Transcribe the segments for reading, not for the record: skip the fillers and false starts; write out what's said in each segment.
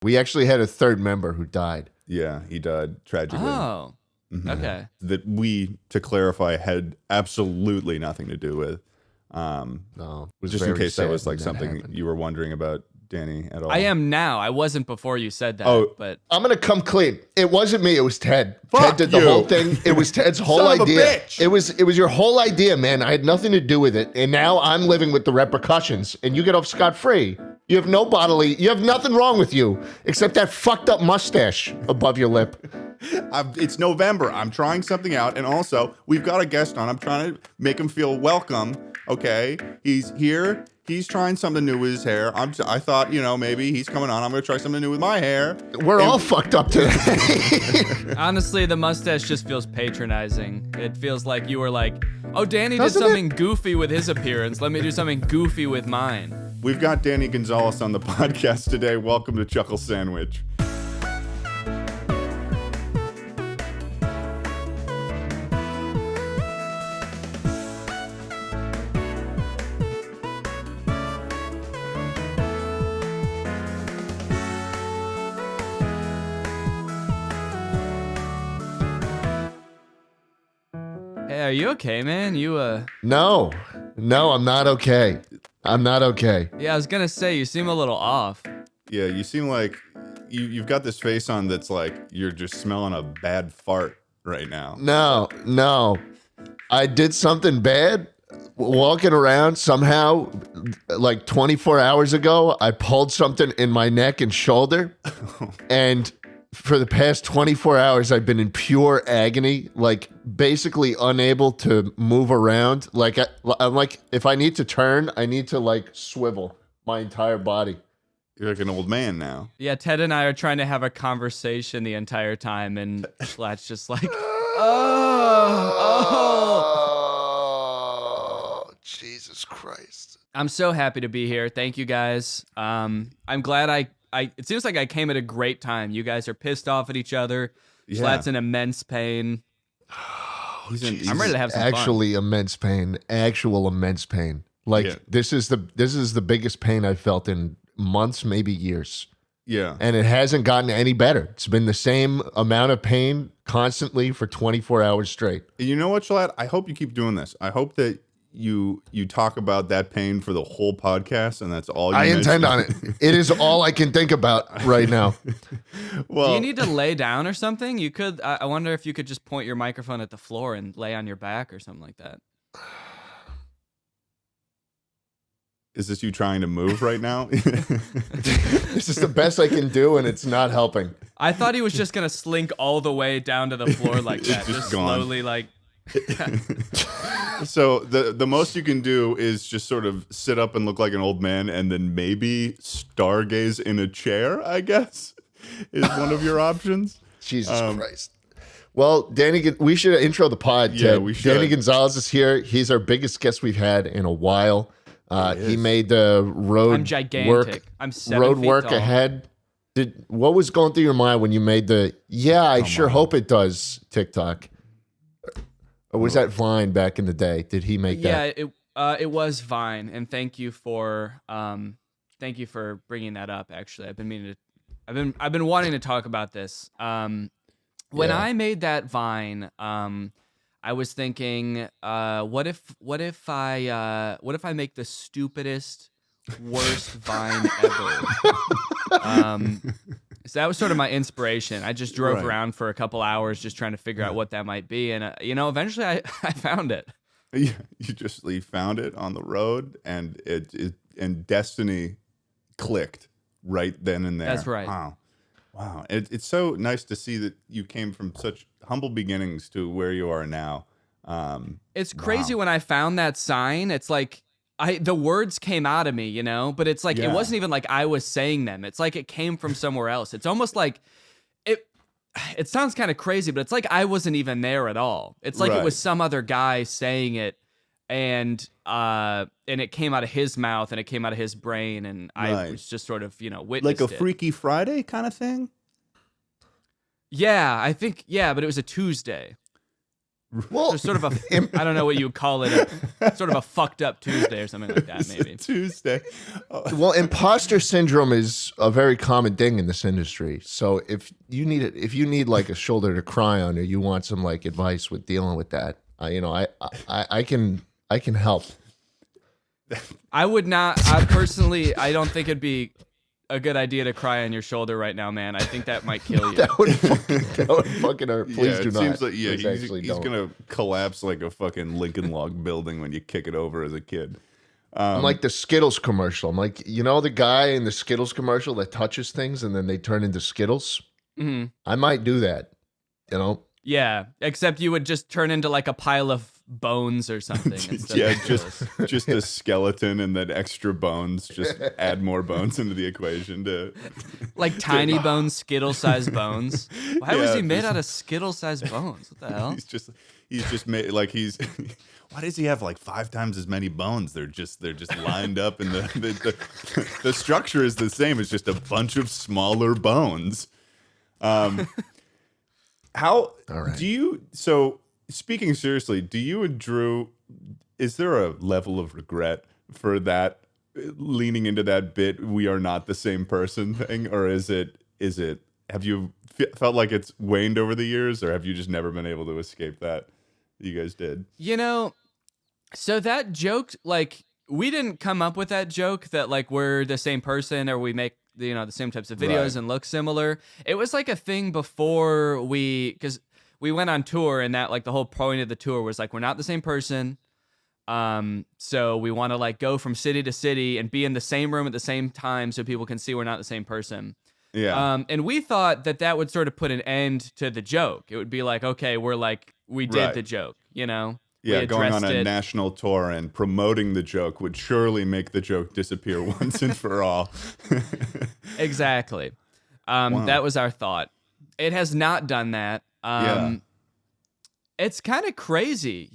We actually had a third member who died. Yeah, he died tragically. Oh, okay. That we, to clarify, had absolutely nothing to do with. No, it was Just in very case that sad was like when something happened. you were wondering about, Danny, at all. I am now. I wasn't before you said that. Oh. But I'm gonna come clean. It wasn't me. It was Ted. Fuck Ted did the you. whole thing. It was Ted's whole Son of a idea. bitch. It was your whole idea, man. I had nothing to do with it, and now I'm living with the repercussions. And you get off scot free. You have no bodily. You have nothing wrong with you except that fucked up mustache above your lip. It's November. I'm trying something out, and also we've got a guest on. I'm trying to make him feel welcome. Okay, he's here. He's trying something new with his hair. I thought, maybe he's coming on. I'm gonna try something new with my hair. We're all fucked up today. honestly, the mustache just feels patronizing. It feels like you were like, oh, Danny did Doesn't something goofy with his appearance. Let me do something goofy with mine. We've got Danny Gonzalez on the podcast today. Welcome to Chuckle Sandwich. Hey, are you okay, man? No, I'm not okay. I'm not okay. Yeah, I was gonna say, you seem a little off. Yeah, you seem like you've got this face on that's like you're just smelling a bad fart right now. No. I did something bad. Walking around somehow, like 24 hours ago, I pulled something in my neck and shoulder. And for the past 24 hours, I've been in pure agony, like basically unable to move around. Like I'm like, if I need to turn, I need to like swivel my entire body. You're like an old man now. Yeah, Ted and I are trying to have a conversation the entire time, and Schlatt's just like, oh. Jesus Christ. I'm so happy to be here. Thank you guys. I'm glad it seems like I came at a great time. You guys are pissed off at each other. Yeah. Schlatt's in immense pain. I'm ready to have some Actually immense pain. Actual immense pain. Like Yeah. this is the biggest pain I've felt in months, maybe years. Yeah. And it hasn't gotten any better. It's been the same amount of pain constantly for 24 hours straight. You know what, Schlatt? I hope you keep doing this. I hope that you talk about that pain for the whole podcast, and that's all you I mention. intend on it. It is all I can think about right now. Well, Do you need to lay down or something? You could. I wonder if you could just point your microphone at the floor and lay on your back or something like that. is this you trying to move right now? This is the best I can do, and it's not helping. I thought he was just gonna slink all the way down to the floor like that, just gone. slowly, like. So the most you can do is just sort of sit up and look like an old man, and then maybe stargaze in a chair, I guess, is one of your options. Jesus Christ. Well, Danny, we should intro the pod, Ted. Yeah, we should. Danny Gonzalez is here. He's our biggest guest we've had in a while. He made the road I'm gigantic. work. I'm 7 road feet work tall. ahead. What was going through your mind when you made the I sure hope it does TikTok? Or was that Vine back in the day? Did he make that? Yeah, it was Vine, and thank you for bringing that up. Actually, I've been wanting to talk about this. When I made that Vine, I was thinking, what if I make the stupidest, worst Vine ever? So that was sort of my inspiration. I just drove around for a couple hours just trying to figure out what that might be. And, eventually I found it. Yeah, you found it on the road, and and destiny clicked right then and there. That's right. Wow. It's so nice to see that you came from such humble beginnings to where you are now. It's crazy when I found that sign. It's like the words came out of me, but it's like it wasn't even like I was saying them. It's like it came from somewhere else. It's almost like it sounds kind of crazy, but it's like I wasn't even there at all. It's like it was some other guy saying it, and it came out of his mouth and it came out of his brain, and I was just sort of, witnessed Like a it. Freaky Friday kind of thing? Yeah, I think, but it was a Tuesday. Well, There's sort of a, I don't know what you would call it, sort of a fucked up Tuesday or something like that, maybe. Tuesday. well, imposter syndrome is a very common thing in this industry. So if you need like a shoulder to cry on, or you want some like advice with dealing with that, I can help. I would not. I personally, I don't think it'd be a good idea to cry on your shoulder right now, man. I think that might kill you. that would fucking hurt. Please do it not. seems like Please he's gonna collapse like a fucking Lincoln Log building when you kick it over as a kid. I'm like the Skittles commercial. I'm like, the guy in the Skittles commercial that touches things and then they turn into Skittles. Mm-hmm. I might do that. Yeah, except you would just turn into like a pile of bones or something. Yeah, just a skeleton and then extra bones. Just add more bones into the equation to like tiny bones, Skittle-sized bones. Why was Yeah, he made just- out of Skittle-sized bones? What the hell? he's just made like he's. Why does he have like 5 times as many bones? They're just lined up, and the structure is the same. It's just a bunch of smaller bones. How All right. do you? So speaking seriously, do you and Drew? Is there a level of regret for that leaning into that bit? We are not the same person thing, or is it? Have you felt like it's waned over the years, or have you just never been able to escape that? You guys did. So that joke, like, we didn't come up with that joke that like we're the same person or we make the same types of videos Right. and look similar. It was like a thing before because we went on tour, and that like the whole point of the tour was like we're not the same person. So we want to like go from city to city and be in the same room at the same time so people can see we're not the same person. Yeah. And we thought that would sort of put an end to the joke. It would be like, okay, we did Right. the joke, We Yeah, going on addressed a it. national tour and promoting the joke would surely make the joke disappear once and for all. Exactly. That was our thought. It has not done that. Yeah. It's kind of crazy,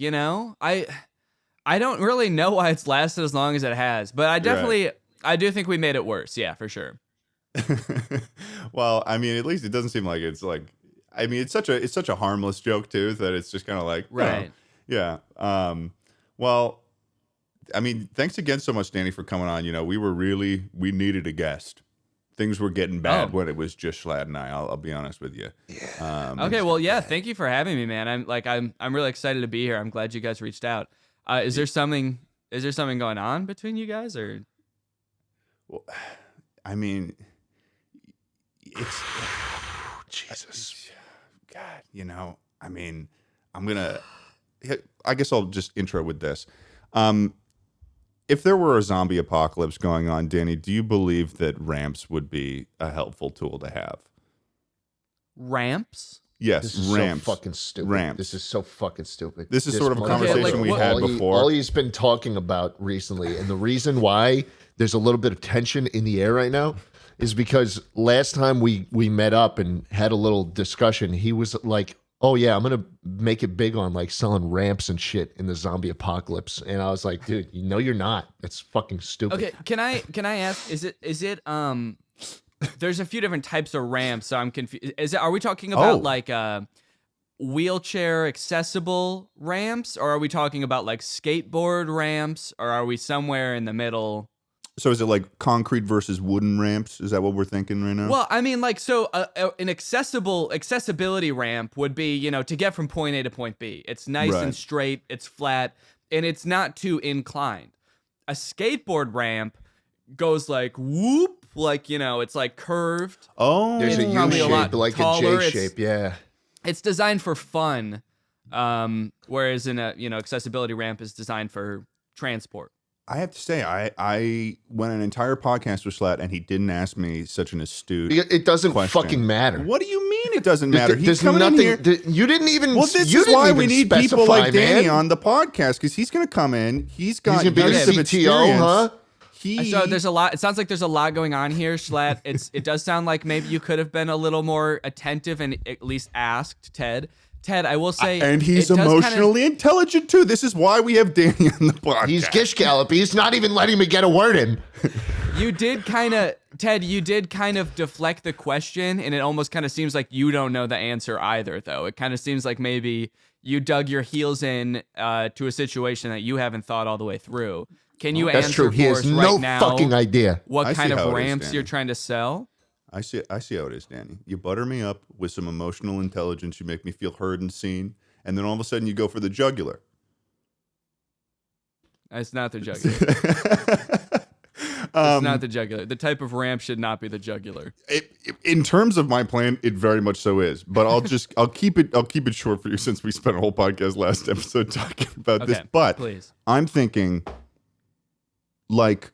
I don't really know why it's lasted as long as it has, but I do think we made it worse. Yeah, for sure. Well, I mean, at least it doesn't seem like it's like. I mean, it's such a harmless joke too that it's just kind of like Right. Yeah. Well, I mean, thanks again so much, Danny, for coming on. We needed a guest. Things were getting bad when it was just Schlatt and I. I'll be honest with you. Yeah. Okay, well, yeah, thank you for having me, man. I'm really excited to be here. I'm glad you guys reached out. Is there something going on between you guys, or? Well, I mean, it's Jesus. God, I mean, I guess I'll just intro with this. If there were a zombie apocalypse going on, Danny, do you believe that ramps would be a helpful tool to have? Ramps? Yes, This is ramps. so fucking stupid. Ramps. This is so fucking stupid. This is sort of a motherfucker- conversation we had before. All he's been talking about recently, and the reason why there's a little bit of tension in the air right now is because last time we met up and had a little discussion, he was like, oh yeah, I'm going to make it big on like selling ramps and shit in the zombie apocalypse. And I was like, dude, you're not. That's fucking stupid. Okay, can I ask, is it there's a few different types of ramps, so I'm confused. Are we talking about like wheelchair accessible ramps, or are we talking about like skateboard ramps, or are we somewhere in the middle? So is it like concrete versus wooden ramps? Is that what we're thinking right now? Well, I mean, like, so an accessibility ramp would be, to get from point A to point B. It's nice Right. and straight, it's flat, and it's not too inclined. A skateboard ramp goes like whoop, like, it's like curved. Oh, There's a It's U probably a lot shape, like taller. a J shape. Yeah. It's designed for fun, whereas in a accessibility ramp is designed for transport. I have to say, I went an entire podcast with Schlatt, and he didn't ask me such an astute. It doesn't question. fucking matter. What do you mean it doesn't matter? He's There's coming nothing. in here. You didn't even. Well, this you is didn't why even we need people specify, like Danny man. on the podcast, because he's going to come in. He's got He's gonna be years the of CTO, experience. huh? So there's a lot. It sounds like there's a lot going on here, Schlatt. It does sound like maybe you could have been a little more attentive and at least asked Ted Ted, I will say, and he's it does emotionally intelligent too. This is why we have Danny on the podcast. He's Gish Gallop. He's not even letting me get a word in. You did kind of, Ted, you did kind of deflect the question, and it almost kind of seems like you don't know the answer either, though. It kind of seems like maybe you dug your heels in to a situation that you haven't thought all the way through. Can you That's answer true. He for has us no right now fucking idea. what I kind see of how it is, ramps Danny. you're trying to sell? I see how it is, Danny. You butter me up with some emotional intelligence. You make me feel heard and seen. And then all of a sudden you go for the jugular. It's not the jugular. It's not the jugular. The type of ramp should not be the jugular. In terms of my plan, it very much so is. But I'll keep it short for you since we spent a whole podcast last episode talking about this. But please. I'm thinking like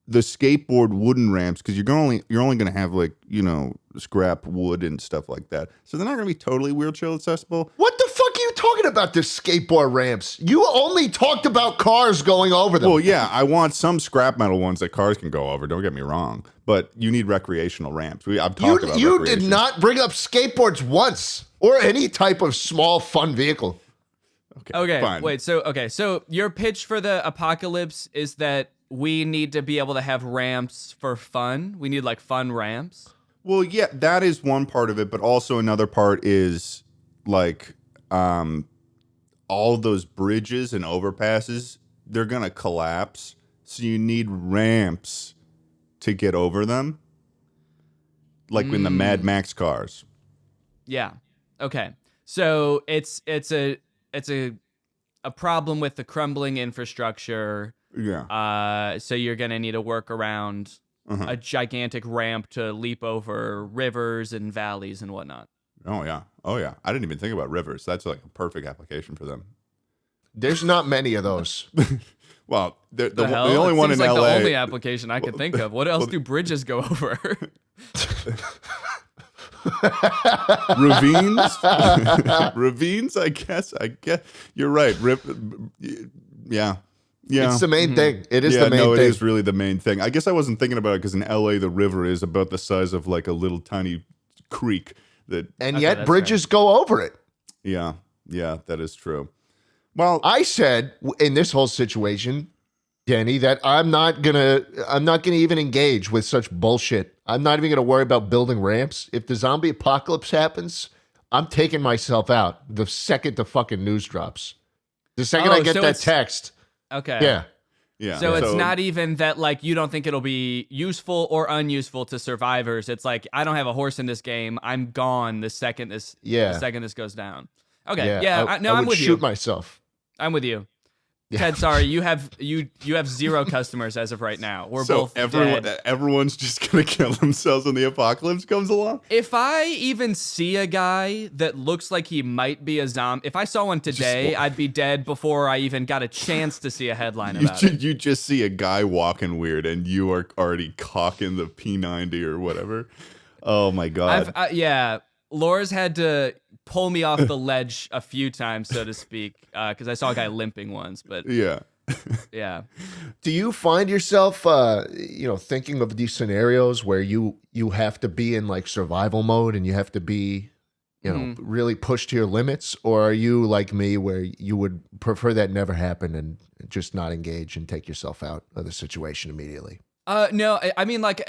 the skateboard wooden ramps, because you're only going to have like, scrap wood and stuff like that. So they're not going to be totally wheelchair accessible. What the fuck are you talking about, this skateboard ramps? You only talked about cars going over them. Well, yeah, I want some scrap metal ones that cars can go over. Don't get me wrong, but you need recreational ramps. I've talked about you did recreation. not bring up skateboards once or any type of small fun vehicle. Okay, fine. Wait, so your pitch for the apocalypse is that we need to be able to have ramps for fun? We need like fun ramps? Well, yeah, that is one part of it, but also another part is like all those bridges and overpasses, they're going to collapse. So you need ramps to get over them. Like in the Mad Max cars. Yeah. Okay. So it's a problem with the crumbling infrastructure. Yeah. So you're gonna need to work around a gigantic ramp to leap over rivers and valleys and whatnot. Oh yeah. I didn't even think about rivers. That's like a perfect application for them. There's not many of those. Well, the hell? only It one in seems like LA. the only application I could think of. What else do bridges go over? Ravines? Ravines, I guess. You're right. Yeah. It's the main thing. It is the main no, thing. it is really the main thing. I guess I wasn't thinking about it because in LA, the river is about the size of like a little tiny creek. And Okay, yet that's bridges go over it. Yeah, that is true. Well, I said in this whole situation, Danny, that I'm not gonna even engage with such bullshit. I'm not even gonna worry about building ramps. If the zombie apocalypse happens, I'm taking myself out the second the fucking news drops. The second I get so that it's- text. Okay. yeah. So it's not even that like you don't think it'll be useful or unuseful to survivors. It's like I don't have a horse in this game. I'm gone the second this goes down. Okay. I I'm would with shoot you. myself. I'm with you. Yeah. Ted, sorry, you have zero customers as of right now. We're So both dead. everyone's just gonna kill themselves when the apocalypse comes along. If I even see a guy that looks like he might be a zombie, if I saw one today, I'd be dead before I even got a chance to see a headline about it. You just see a guy walking weird, and you are already cocking the P90 or whatever. Oh my god! Laura's had to pull me off the ledge a few times, so to speak, because I saw a guy limping once. But yeah. Do you find yourself, thinking of these scenarios where you have to be in like survival mode and you have to be, really pushed to your limits, or are you like me where you would prefer that never happen and just not engage and take yourself out of the situation immediately? No, I mean like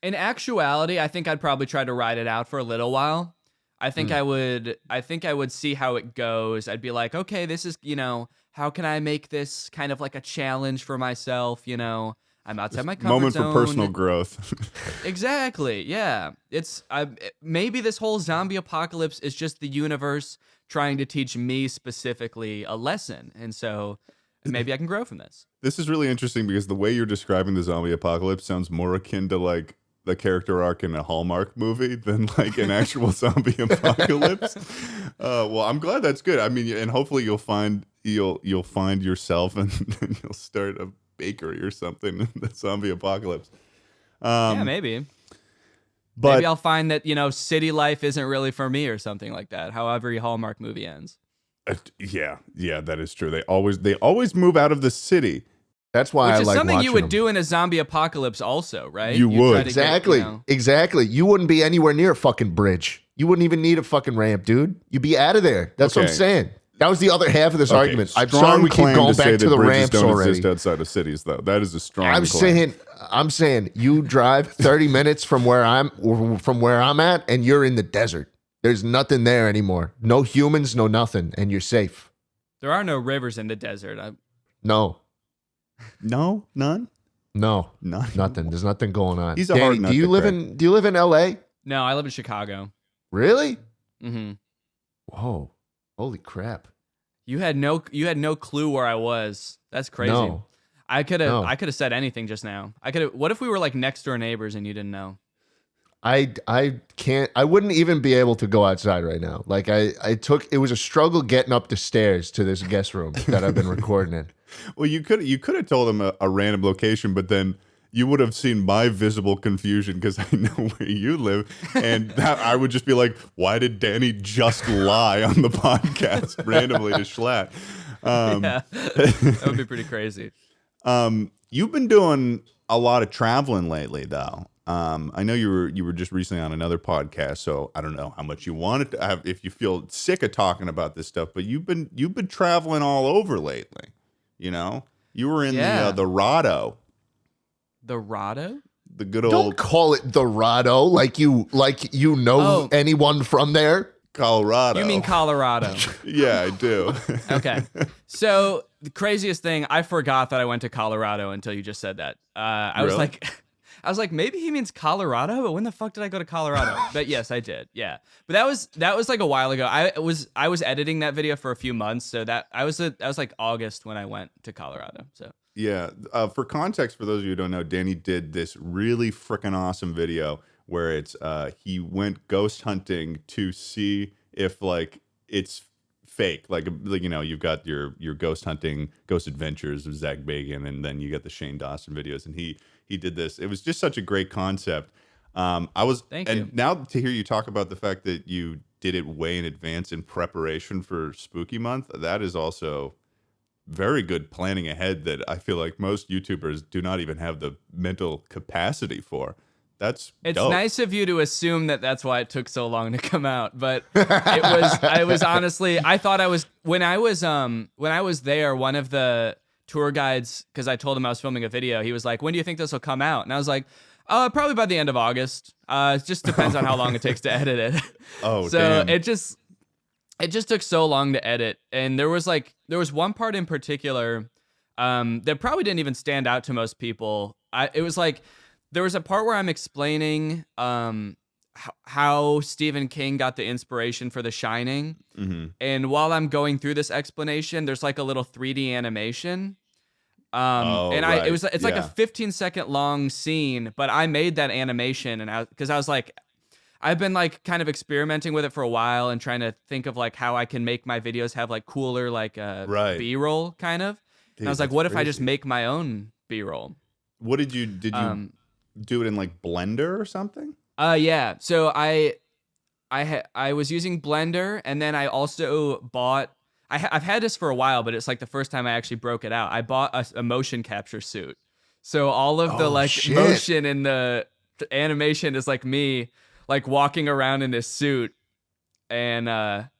in actuality, I think I'd probably try to ride it out for a little while. I think I would see how it goes. I'd be like, okay, this is, how can I make this kind of like a challenge for myself? I'm outside my comfort Moment zone. for personal growth. Exactly. Yeah. Maybe this whole zombie apocalypse is just the universe trying to teach me specifically a lesson. And so maybe I can grow from this. This is really interesting because the way you're describing the zombie apocalypse sounds more akin to like the character arc in a Hallmark movie than like an actual zombie apocalypse. Well, I'm glad that's good. I mean, and hopefully you'll find yourself and you'll start a bakery or something in the zombie apocalypse. Yeah, maybe. But maybe I'll find that, city life isn't really for me or something like that. However your Hallmark movie ends. yeah, that is true. They always move out of the city That's why Which I is like something watching you would them. do in a zombie apocalypse also, right? You would. try to Exactly. get, Exactly. You wouldn't be anywhere near a fucking bridge. You wouldn't even need a fucking ramp, dude. You'd be out of there. That's what I'm Okay. saying. That was the other half of this argument. I'm Strong sorry we keep claim going say back to that the bridges ramps don't already. exist outside of cities, though. That is a strong claim. I'm saying you drive 30 minutes from where I'm at, and you're in the desert. There's nothing there anymore. No humans, no nothing, and you're safe. There are no rivers in the desert. No, No, none. no, None. nothing. There's nothing going on. He's a hard nut do you to live crack. in? Do you live in L.A.? No, I live in Chicago. Really? Mm-hmm. Whoa! Holy crap! You had no clue where I was. That's crazy. No. I could No. have said anything just now. What if we were like next door neighbors and you didn't know? I can't. I wouldn't even be able to go outside right now. Like it was a struggle getting up the stairs to this guest room that I've been recording in. Well, you could have told him a random location, but then you would have seen my visible confusion because I know where you live, and I would just be like, "Why did Danny just lie on the podcast randomly to Schlatt?" Yeah, that would be pretty crazy. You've been doing a lot of traveling lately, though. I know you were just recently on another podcast, so I don't know how much you wanted to have, if you feel sick of talking about this stuff, but you've been traveling all over lately. You know, you were in the Rado. The Rado? The good Don't old call it the Rado like you know anyone from there. Colorado. You mean Colorado? Yeah, I do. Okay. So the craziest thing, I forgot that I went to Colorado until you just said that. I was like, maybe he means Colorado, but when the fuck did I go to Colorado? But yes, I did. Yeah. But that was like a while ago. I was editing that video for a few months, so that was like August when I went to Colorado. So Yeah. For context, for those of you who don't know, Danny did this really freaking awesome video where it's he went ghost hunting to see if like it's fake. Like you know, you've got your ghost hunting, ghost adventures of Zach Bagans, and then you got the Shane Dawson videos, and he did this. It was just such a great concept. Thank you. Now to hear you talk about the fact that you did it way in advance in preparation for Spooky Month, that is also very good planning ahead that I feel like most YouTubers do not even have the mental capacity for. It's dope. nice of you to assume that that's why it took so long to come out, but I was honestly, I thought I was when I was there, one of the tour guides, because I told him I was filming a video, he was like, "When do you think this will come out?" And I was like, probably by the end of August. It just depends on how long it takes to edit it. Oh, so damn. it just took so long to edit, and there was one part in particular that probably didn't even stand out to most people. It was like there was a part where I'm explaining how Stephen King got the inspiration for The Shining, and while I'm going through this explanation, there's like a little 3D animation. It's like a 15-second long scene, but I made that animation, and because I was like, I've been like kind of experimenting with it for a while and trying to think of like how I can make my videos have like cooler like B-roll kind of. Dude, and I was like, what if I just crazy. make my own B-roll? What did you do it in like Blender or something? Yeah. So I was using Blender, and then I also bought. I've had this for a while, but it's like the first time I actually broke it out. I bought a motion capture suit, so all of the motion in the animation is like me like walking around in this suit and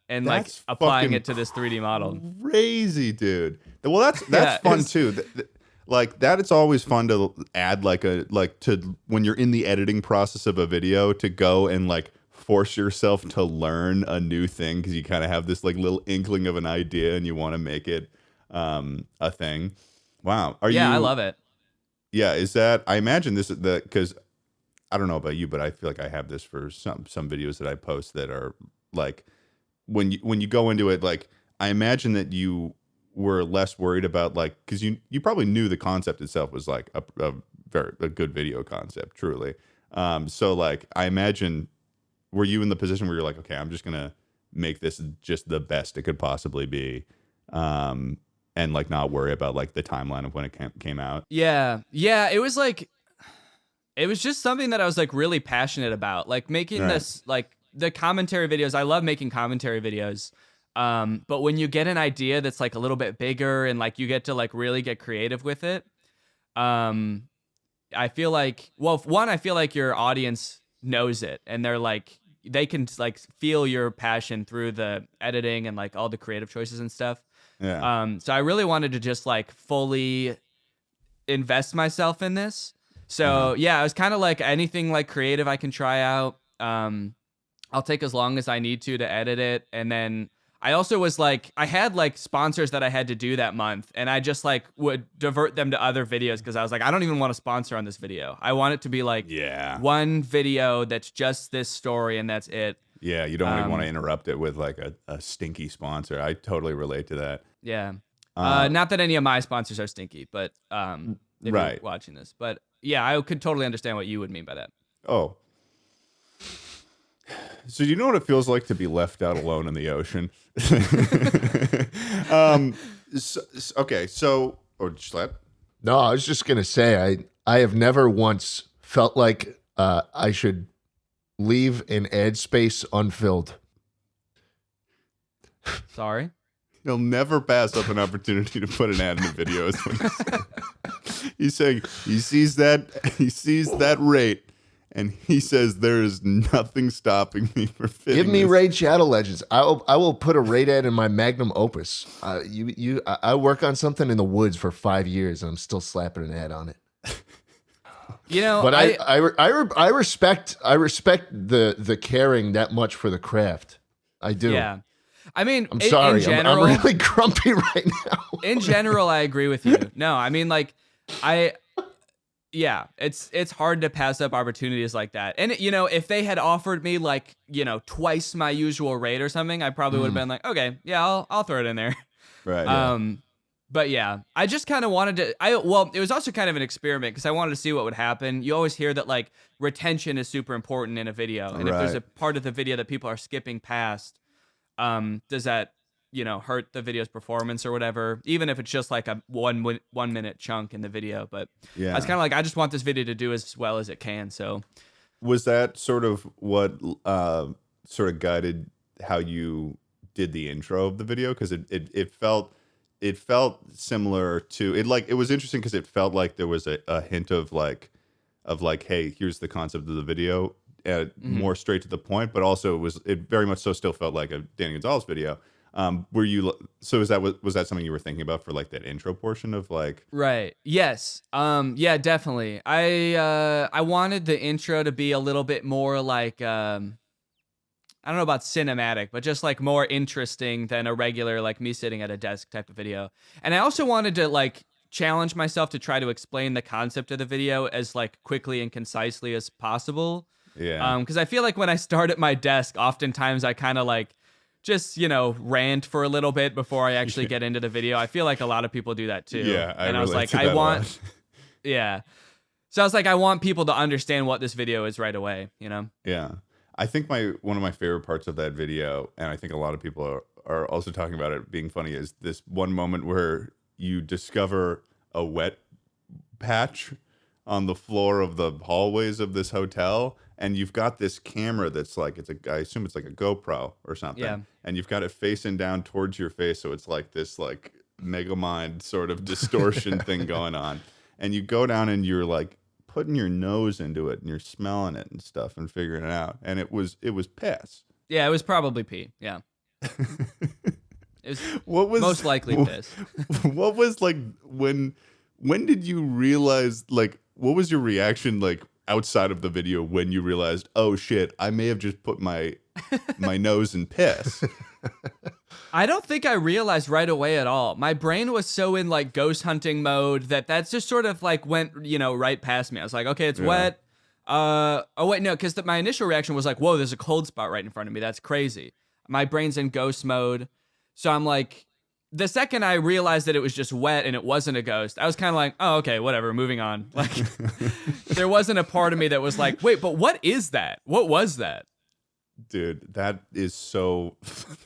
like applying it to this 3D model. Crazy, dude. Well, that's fun too. Like that, it's always fun to add to when you're in the editing process of a video to go and like force yourself to learn a new thing because you kind of have this like little inkling of an idea and you want to make it a thing. Wow. I love it. Yeah. Is that, I imagine this is because I don't know about you, but I feel like I have this for some videos that I post that are like, when you go into it, like, I imagine that you were less worried about like, because you probably knew the concept itself was like a good video concept, truly. So like, I imagine, were you in the position where you're like, okay, I'm just gonna make this just the best it could possibly be, and like not worry about like the timeline of when it came out? Yeah. It was like, it was just something that I was like really passionate about, like making this, like the commentary videos. I love making commentary videos. But when you get an idea that's like a little bit bigger and like you get to like really get creative with it, I feel like, well, one, I feel like your audience knows it, and they're like, they can like feel your passion through the editing and like all the creative choices and stuff. Yeah. So I really wanted to just like fully invest myself in this. So yeah, I was kind of like anything like creative I can try out. I'll take as long as I need to edit it. And then I also was like, I had like sponsors that I had to do that month, and I just like would divert them to other videos because I was like, I don't even want a sponsor on this video. I want it to be like one video that's just this story and that's it. Yeah, you don't even want to interrupt it with like a stinky sponsor. I totally relate to that. Yeah. Not that any of my sponsors are stinky, but if you're watching this. But yeah, I could totally understand what you would mean by that. Oh. So you know what it feels like to be left out alone in the ocean? Okay, so... Oh, Schlatt? No, I was just going to say, I have never once felt like I should leave an ad space unfilled. Sorry? He'll never pass up an opportunity to put an ad in a video. Is what he's saying. He's saying he sees that rate, and he says there is nothing stopping me from fitting. Give me this. Raid Shadow Legends. I will put a raid ad in my magnum opus. I work on something in the woods for 5 years, and I'm still slapping an ad on it. You know, but I respect the caring that much for the craft. I do. Yeah. I mean, I'm sorry. In general, I'm really grumpy right now. In general, I agree with you. No, I mean, like, it's hard to pass up opportunities like that. And, you know, if they had offered me like, you know, twice my usual rate or something, I probably would have been like, okay, yeah, I'll throw it in there. Right. Yeah. But yeah, I just kind of wanted to, it was also kind of an experiment because I wanted to see what would happen. You always hear that like retention is super important in a video. And if there's a part of the video that people are skipping past, does that, you know, hurt the video's performance or whatever, even if it's just like a 1 minute chunk in the video. But yeah, I was kind of like, I just want this video to do as well as it can. So was that sort of what sort of guided how you did the intro of the video? Because it felt similar to it. Like, it was interesting because it felt like there was a hint of like, hey, here's the concept of the video. More straight to the point, but also it very much so still felt like a Danny Gonzalez video. Was that something you were thinking about for like that intro portion of like? Right. Yes. Yeah, definitely. I wanted the intro to be a little bit more like, I don't know about cinematic, but just like more interesting than a regular, like me sitting at a desk type of video. And I also wanted to like challenge myself to try to explain the concept of the video as like quickly and concisely as possible. Yeah. Because I feel like when I start at my desk, oftentimes I kind of like just, you know, rant for a little bit before I actually get into the video. I feel like a lot of people do that too. Yeah. I was like, yeah. So I was like, I want people to understand what this video is right away, you know? Yeah. I think one of my favorite parts of that video, and I think a lot of people are also talking about it being funny, is this one moment where you discover a wet patch on the floor of the hallways of this hotel, and you've got this camera that's like, I assume it's like a GoPro or something. Yeah. And you've got it facing down towards your face, so it's like this like Megamind sort of distortion thing going on. And you go down and you're like putting your nose into it and you're smelling it and stuff and figuring it out. And it was piss. Yeah, it was probably pee. Yeah. It was most likely piss. What was like when did you realize, like, what was your reaction like outside of the video when you realized, oh shit, I may have just put my nose in piss? I don't think I realized right away at all. My brain was so in like ghost hunting mode that's just sort of like went, you know, right past me. I was like, okay, it's wet. Oh wait, no, because my initial reaction was like, whoa, there's a cold spot right in front of me. That's crazy. My brain's in ghost mode. So I'm like, the second I realized that it was just wet and it wasn't a ghost, I was kind of like, oh, okay, whatever, moving on. Like, there wasn't a part of me that was like, wait, but what is that? What was that? Dude, that is so,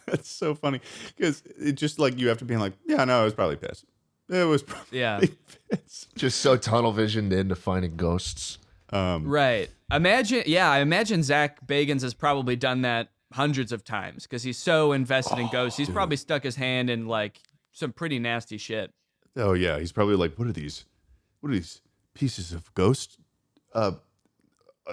that's so funny. Because it just like, you have to be like, yeah, no, it was probably piss. It was probably piss. Just so tunnel visioned into finding ghosts. Right. I imagine Zach Bagans has probably done that hundreds of times because he's so invested in ghosts. He's probably stuck his hand in like some pretty nasty shit. Oh yeah, he's probably like, what are these what are these pieces of ghost?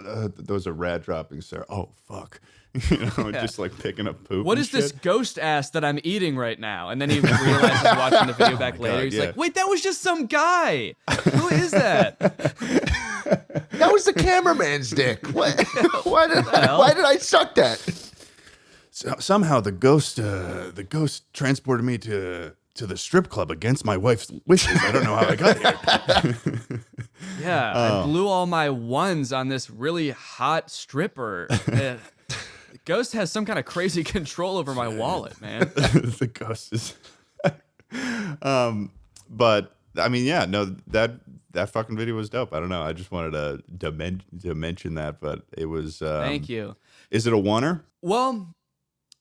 Those are rat droppings, sir. Oh fuck, just like picking up poop. What and is this shit. ghost ass that I'm eating right now? And then he realizes watching the video back later, he's like, wait, that was just some guy. Who is that? That was the cameraman's dick. Why did I suck that? So, somehow the ghost transported me to the strip club against my wife's wishes. I don't know how I got here. Yeah, I blew all my ones on this really hot stripper. The ghost has some kind of crazy control over my wallet, man. The ghost is. But I mean, yeah, no, that fucking video was dope. I don't know. I just wanted to mention that, but it was. Thank you. Is it a oneer? Well,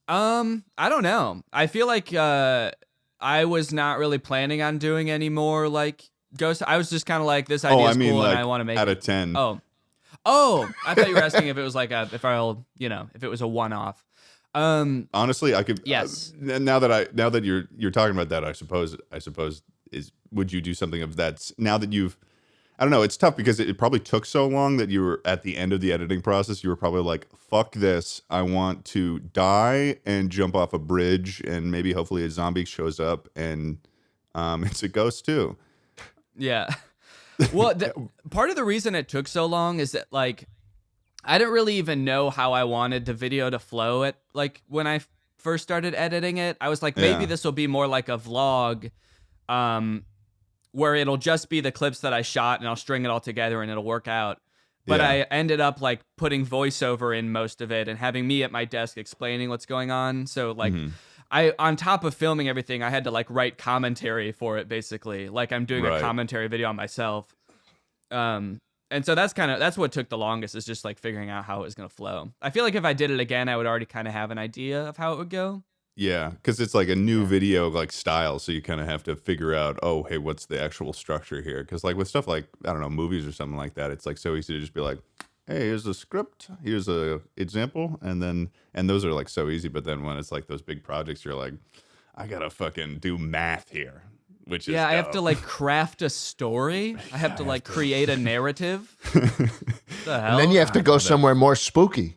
I don't know. I feel like I was not really planning on doing any more like ghost. I was just kind of like, this idea is cool like, and I want to make out it. of 10. Oh, I thought you were asking if it was like if it was a one-off. Honestly, I could. Yes. Now that you're talking about that, I suppose would you do something of that now that you've. I don't know. It's tough because it probably took so long that you were at the end of the editing process. You were probably like, fuck this. I want to die and jump off a bridge and maybe hopefully a zombie shows up and it's a ghost too. Yeah. Well, part of the reason it took so long is that like I didn't really even know how I wanted the video to flow at like when I first started editing it. I was like, maybe this will be more like a vlog. Where it'll just be the clips that I shot and I'll string it all together and it'll work out. But I ended up like putting voiceover in most of it and having me at my desk explaining what's going on. So like on top of filming everything, I had to like write commentary for it basically. Like I'm doing a commentary video on myself. And so that's what took the longest is just like figuring out how it was going to flow. I feel like if I did it again, I would already kind of have an idea of how it would go. Yeah, because it's like a new video like style, so you kind of have to figure out, oh, hey, what's the actual structure here? Because like with stuff like I don't know, movies or something like that, it's like so easy to just be like, hey, here's a script, here's a example, and those are like so easy. But then when it's like those big projects, you're like, I gotta fucking do math here, which is I have dope. to like craft a story. I have to like create a narrative. The hell? And then you have to go somewhere more spooky.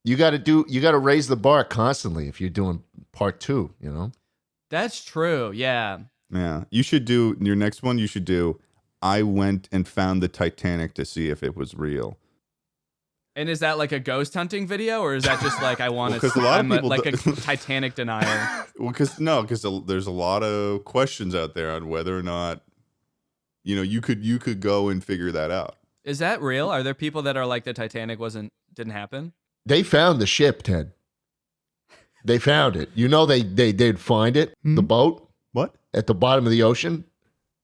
You got to raise the bar constantly if you're doing part 2, you know? That's true. Yeah. Yeah. You should do your next one. You should do, I went and found the Titanic to see if it was real. And is that like a ghost hunting video or is that just like I want to, a lot of people like a Titanic denier? Well, because there's a lot of questions out there on whether or not, you could go and figure that out. Is that real? Are there people that are like the Titanic didn't happen? They found the ship, Ted. They found it. They did find it, the boat. What? At the bottom of the ocean.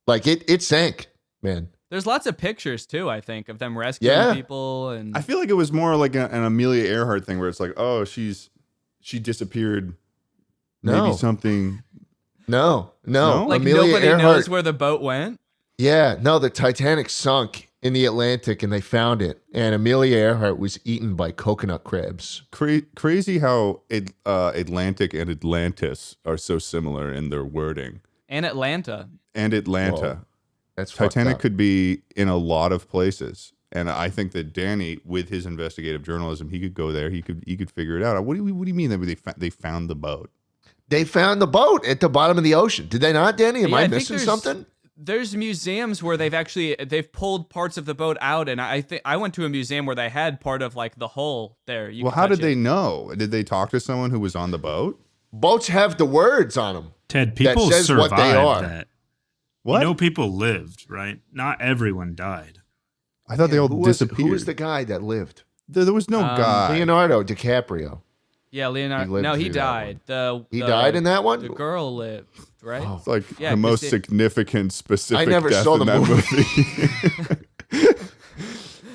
Like it sank, man. There's lots of pictures too, I think, of them rescuing people. And I feel like it was more like an Amelia Earhart thing where it's like, oh, she disappeared. Maybe something. No. Like Amelia nobody Earhart knows where the boat went? Yeah, no, the Titanic sunk in the Atlantic and they found it. And Amelia Earhart was eaten by coconut crabs. Crazy how Atlantic and Atlantis are so similar in their wording. And Atlanta. Whoa, that's Titanic could be in a lot of places. And I think that Danny, with his investigative journalism, he could go there. He could figure it out. What do you mean that they found the boat? They found the boat at the bottom of the ocean. Did they not, Danny? Am I missing something? There's museums where they've pulled parts of the boat out, and I went to a museum where they had part of like the hull there. Well, how did they know? Did they talk to someone who was on the boat? Boats have the words on them. Ted, people that says survived what they are. that. What? People lived, right? Not everyone died. I thought they all disappeared. Who was the guy that lived? There was no guy. Leonardo DiCaprio. Yeah, Leonardo. No, he died. He died in that one? The girl lived, right? It's like the most significant specific I never death saw in the that movie.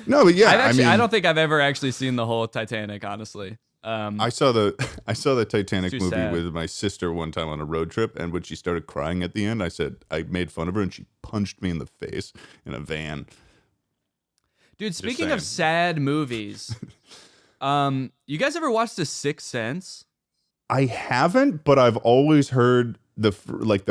No, but yeah, I don't think I've ever actually seen the whole Titanic, honestly. I saw the Titanic movie sad. with my sister one time on a road trip, and when she started crying at the end, I made fun of her, and she punched me in the face in a van. Dude, speaking of sad movies, you guys ever watched The Sixth Sense? I haven't, but I've always heard the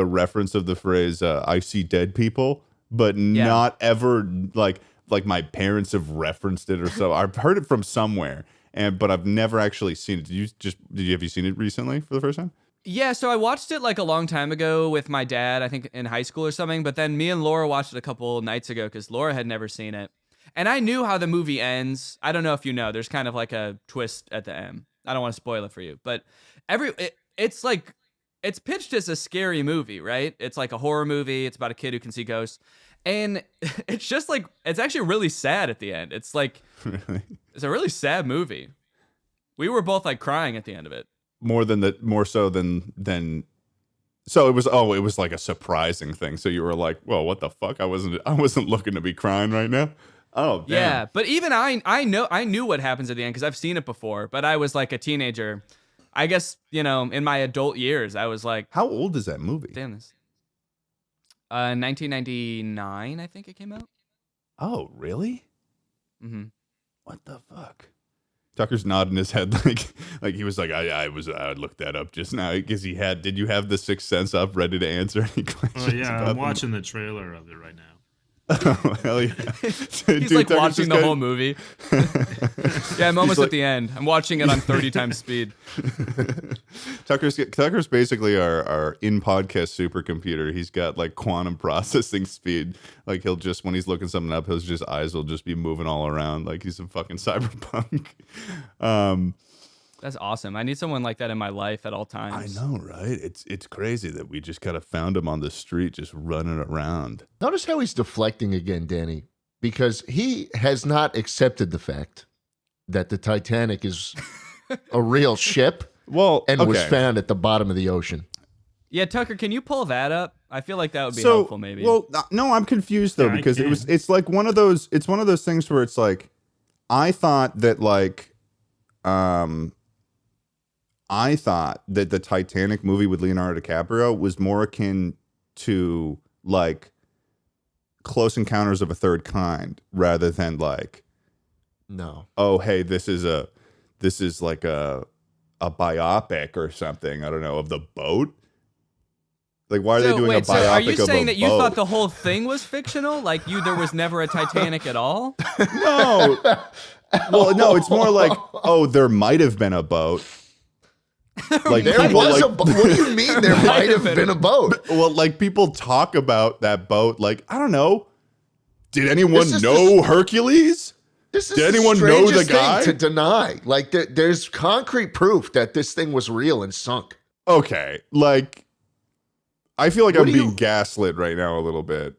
reference of the phrase "I see dead people." but not ever like my parents have referenced it or so. I've heard it from somewhere, but I've never actually seen it. Have you seen it recently for the first time? Yeah, so I watched it like a long time ago with my dad, I think in high school or something, but then me and Laura watched it a couple nights ago because Laura had never seen it. And I knew how the movie ends. I don't know if you know, there's kind of like a twist at the end. I don't want to spoil it for you, but it's like, it's pitched as a scary movie, right? It's like a horror movie. It's about a kid who can see ghosts. And it's just like, it's actually really sad at the end. It's like, Really? It's a really sad movie. We were both like crying at the end of it. More so than so it was like a surprising thing. So you were like, well, what the fuck? I wasn't looking to be crying right now. Oh, damn. Yeah, but even I knew what happens at the end because I've seen it before, but I was like a teenager. I guess, in my adult years, I was like, How old is that movie? damn this. 1999, I think it came out. Oh, really? Mm-hmm. What the fuck? Tucker's nodding his head like he was like, I looked that up just now because did you have the Sixth Sense up ready to answer any questions? Oh yeah, I'm watching the trailer of it right now. Oh, hell yeah. He's like watching the whole movie. Yeah, I'm almost at the end. I'm watching it on 30 times speed. Tucker's basically our in-podcast supercomputer. He's got like quantum processing speed. Like he'll just, when he's looking something up, his eyes will just be moving all around like he's a fucking cyberpunk. That's awesome. I need someone like that in my life at all times. I know, right? It's crazy that we just kind of found him on the street just running around. Notice how he's deflecting again, Danny, because he has not accepted the fact that the Titanic is a real ship and was found at the bottom of the ocean. Yeah, Tucker, can you pull that up? I feel like that would be helpful maybe. Well, no, I'm confused though because it's like one of those things where it's like I thought that the Titanic movie with Leonardo DiCaprio was more akin to like Close Encounters of a Third Kind rather than like, no. Oh, hey, this is like a biopic or something. I don't know, of the boat. Like, why are they doing a biopic of a boat? Are you saying that you thought the whole thing was fictional? Like there was never a Titanic at all? No. Well, no, it's more like, oh, there might have been a boat. Like there was a boat. What do you mean there might have been a boat? Well, like people talk about that boat. Like, I don't know. Did anyone know Hercules? Did anyone know the guy? To deny, like there's concrete proof that this thing was real and sunk. Okay, like I feel like I'm being gaslit right now a little bit.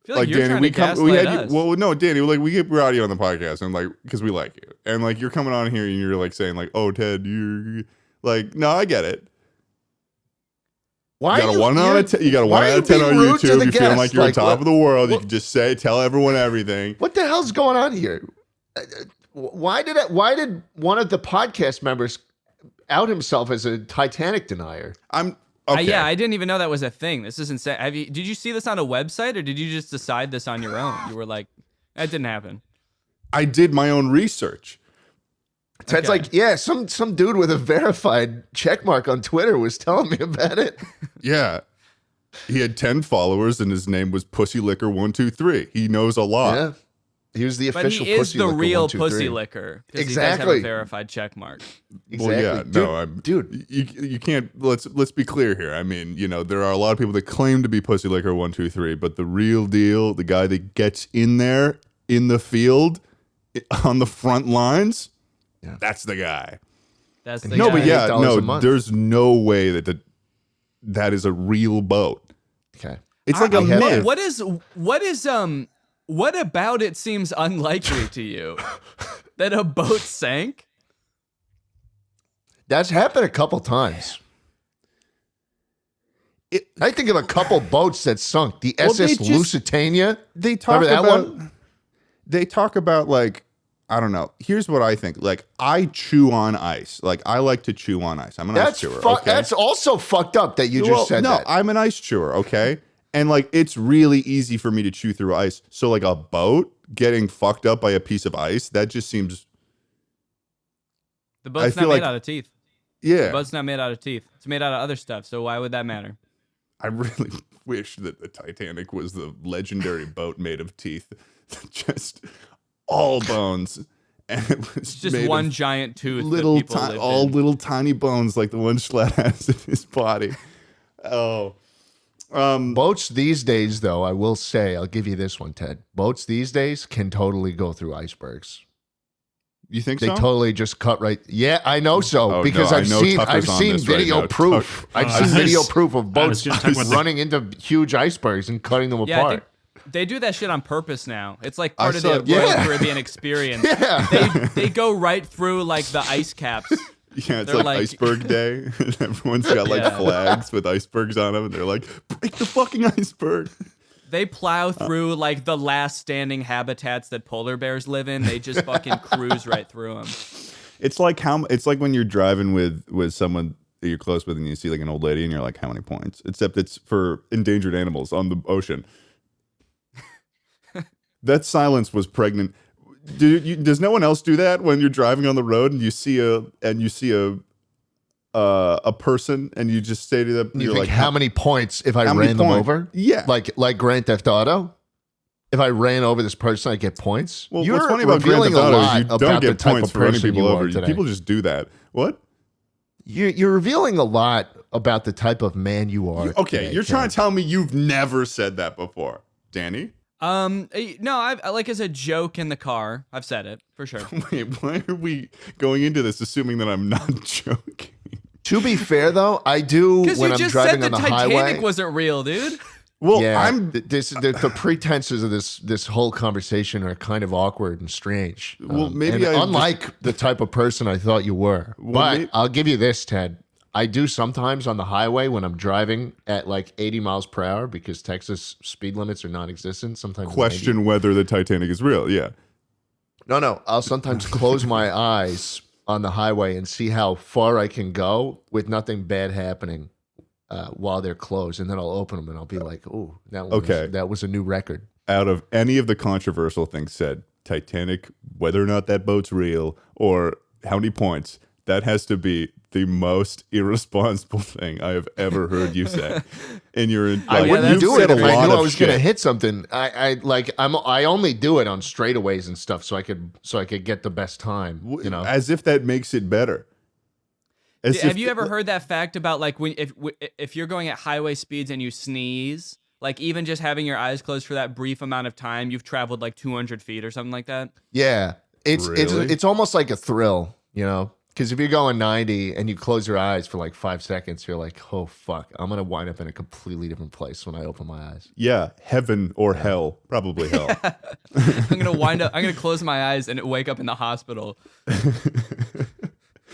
I feel like you're Danny, we had us. Well, no, Danny, like we brought you on the podcast and like because we like you, and like you're coming on here and you're like saying like, oh Ted, you're like, no, I get it. Why you got a 1 out of 10? You got a 1 out of 10 on YouTube. You feeling like you're on top of the world. You can just tell everyone everything. What the hell's going on here? Why did one of the podcast members out himself as a Titanic denier? Okay. Yeah, I didn't even know that was a thing. This is insane. Did you see this on a website or did you just decide this on your own? You were like, that didn't happen. I did my own research. Ted's like, yeah, some dude with a verified check mark on Twitter was telling me about it. Yeah. He had 10 followers and his name was Pussy Licker 123. He knows a lot. Yeah. He was the official Pussy Licker. But he is Pussy the Licker real 123. Pussy Licker. Exactly. He does have a verified check mark. Exactly. Well, yeah, dude. You can't. Let's be clear here. I mean, there are a lot of people that claim to be Pussy Licker 123, but the real deal, the guy that gets in there in the field, on the front lines, that's the guy. That's the no, guy. but yeah, no. There's no way that is a real boat. Okay, it's like a myth. What about it seems unlikely to you? That a boat sank? That's happened a couple times. I think of a couple boats that sunk. The SS Lusitania. They talk Remember that about. one? They talk about like, I don't know. Here's what I think. Like, I chew on ice. Like, I like to chew on ice. I'm an ice chewer. Okay? That's also fucked up that you just said that. No, I'm an ice chewer. Okay. And like, it's really easy for me to chew through ice. So like a boat getting fucked up by a piece of ice, that just seems. The boat's not made out of teeth. Yeah. The boat's not made out of teeth. It's made out of other stuff. So why would that matter? I really wish that the Titanic was the legendary boat made of teeth, just all bones, and it was It's just made one of giant tooth. little, that people lived all in. little tiny bones like the one Schlatt has in his body. Oh, Boats these days, though, I will say, I'll give you this one, Ted. Boats these days can totally go through icebergs. you think They so? totally just cut right. Yeah, I know so Oh, because no, I I've know seen Tucker's on this right video now. proof. I've I seen was- video proof of I was boats gonna talk about the- running into huge icebergs and cutting them Yeah, I apart. think they do that shit on purpose now. It's like I part of saw- the Royal yeah. Caribbean experience. Yeah. They go right through like the ice caps. Yeah, it's They're like like- iceberg day. And everyone's got like Yeah. flags with icebergs on them, and they're like, break the fucking iceberg. They plow through like the last standing habitats that polar bears live in. They just fucking cruise right through them. It's like when you're driving with someone that you're close with, and you see like an old lady, and you're like, how many points? Except it's for endangered animals on the ocean. That silence was pregnant. Does no one else do that when you're driving on the road and you see a person and you just say to them, You you're think like, how many points if I how many ran them points? over? Yeah. Like Grand Theft Auto. If I ran over this person, I get points. Well, You're what's funny about Grand revealing Theft a Auto lot is you don't about the get type points of for running person people you are over. today. People just do that. What? You're revealing a lot about the type of man you are. Okay, today, you're trying Ted. to tell me you've never said that before, Danny? No, I like as a joke in the car. I've said it for sure. Wait, why are we going into this assuming that I'm not joking? To be fair, though, I do Because when you I'm just driving said the on the Titanic highway. wasn't real, dude. Well, Yeah, the pretenses of this whole conversation are kind of awkward and strange. Well, maybe and I unlike the type of person I thought you were. Well, but may- I'll give you this, Ted. I do sometimes on the highway when I'm driving at like 80 miles per hour because Texas speed limits are non-existent. Sometimes 90. question whether the Titanic is real. Yeah. No. I'll sometimes close my eyes on the highway and see how far I can go with nothing bad happening while they're closed, and then I'll open them and I'll be like, "Oh, that was a new record." Out of any of the controversial things said, Titanic, whether or not that boat's real or how many points, that has to be the most irresponsible thing I have ever heard you say. And I like, wouldn't you've do said it if a I lot knew I of was going to shit. hit something. I only do it on straightaways and stuff so I could get the best time. You know, As if that makes it better. As Have if- you ever heard that fact about like when if you're going at highway speeds and you sneeze, like even just having your eyes closed for that brief amount of time, you've traveled like 200 feet or something like that? yeah, Really? it's almost like a thrill, you know. Because if you're going 90 and you close your eyes for like 5 seconds, you're like, oh, fuck, I'm going to wind up in a completely different place when I open my eyes. Yeah, heaven or hell. Probably hell. I'm gonna close my eyes and wake up in the hospital.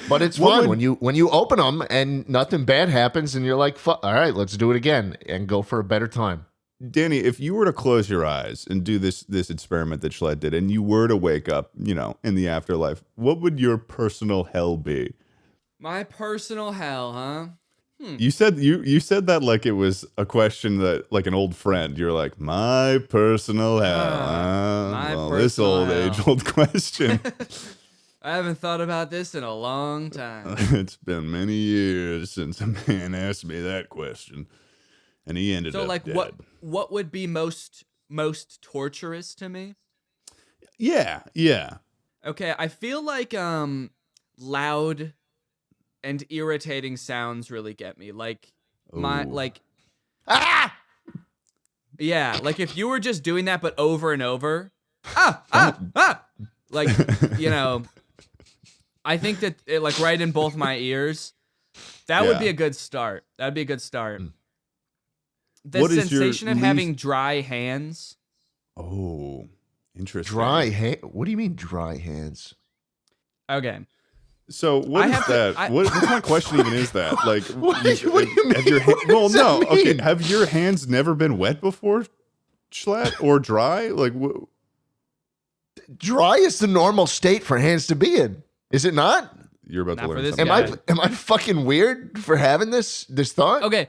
But it's What fun would- when you open them and nothing bad happens and you're like, fuck, all right, let's do it again and go for a better time. Danny, if you were to close your eyes and do this experiment that Schlatt did, and you were to wake up, in the afterlife, what would your personal hell be? My personal hell, huh? You said you said that like it was a question that like an old friend. You're like, my personal hell. my Well, this personal old hell. age-old question. I haven't thought about this in a long time. It's been many years since a man asked me that question, and he ended So up like dead. what would be most torturous to me? Yeah. Okay, I feel like loud and irritating sounds really get me. Like my Ooh. like Ah! yeah, like if you were just doing that but over and over, like I think that it, like right in both my ears, that would Yeah. be a good start. That'd be a good start. The What is your sensation of least- having dry hands. Oh, interesting. Dry hand? What do you mean dry hands? Okay. So what I is have to- that? What kind of question even is that? Like, What do you have your mean? What well, does that no, okay. mean? Have your hands never been wet before, Schlatt, or dry? Like, Dry is the normal state for hands to be in. Is it not? you're about Not to for learn this something. guy. Am I fucking weird for having this thought? Okay.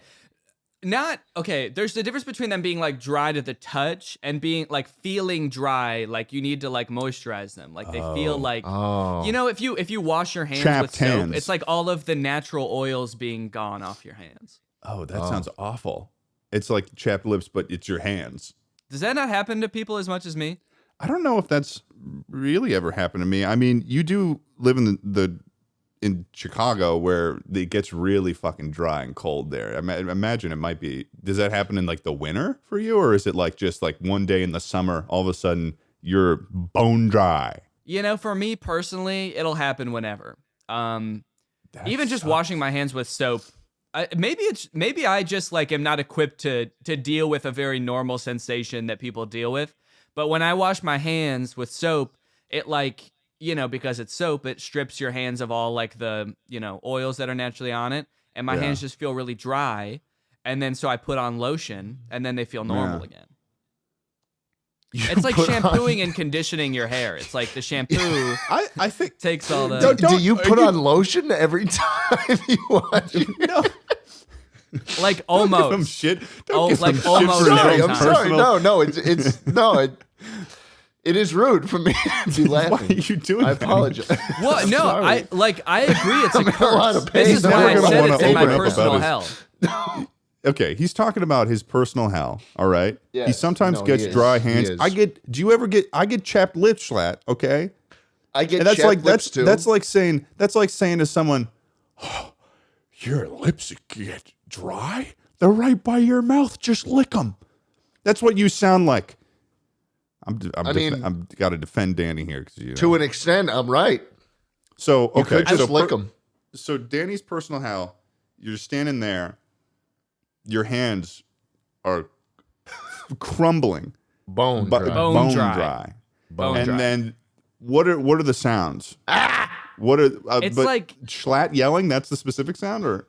There's the difference between them being like dry to the touch and being like feeling dry, like you need to like moisturize them. Like they feel like Oh. if you wash your hands Chapped with soap, hands. it's like all of the natural oils being gone off your hands. Oh, that sounds awful. It's like chapped lips, but it's your hands. Does that not happen to people as much as me? I don't know if that's really ever happened to me. I mean, you do live in Chicago where it gets really fucking dry and cold there. Imagine it might be. Does that happen in like the winter for you, or is it like just like one day in the summer, all of a sudden you're bone dry? You know, for me personally, it'll happen whenever. Even just sucks. washing my hands with soap. Maybe I just like am not equipped to deal with a very normal sensation that people deal with. But when I wash my hands with soap, it like, you know, because it's soap, it strips your hands of all like the, you know, oils that are naturally on it. And my hands just feel really dry. And then so I put on lotion and then they feel normal again. It's like shampooing and conditioning your hair. It's like the shampoo I think takes all the... Do you put on lotion every time you watch it? no. Like Don't give almost. him shit. Oh, Don't give like him almost shit for every knowing time. I'm sorry. personal- No, it is rude for me to be Why are laughing. you doing I that? apologize. What? No, I agree. It's a I'm in a lot curse. of This pain. is Now why we're I gonna said wanna it's in my open up about personal his- hell. Okay, he's talking about his personal hell. All right. He Yes, sometimes no, gets he is. dry He hands. is. I get chapped lips, Schlatt. Okay. I get And that's chapped like lips too. that's like saying to someone, oh, your lips get dry. They're right by your mouth. Just lick them. That's what you sound like. I'm got to defend Danny here because to an extent, I'm right. So You okay, could just so lick them. So Danny's personal hell. You're standing there. Your hands are crumbling, Bone but dry. Bone bone dry. dry. Bone And dry. then what are the sounds? What are It's but like- Schlatt yelling? That's the specific sound, or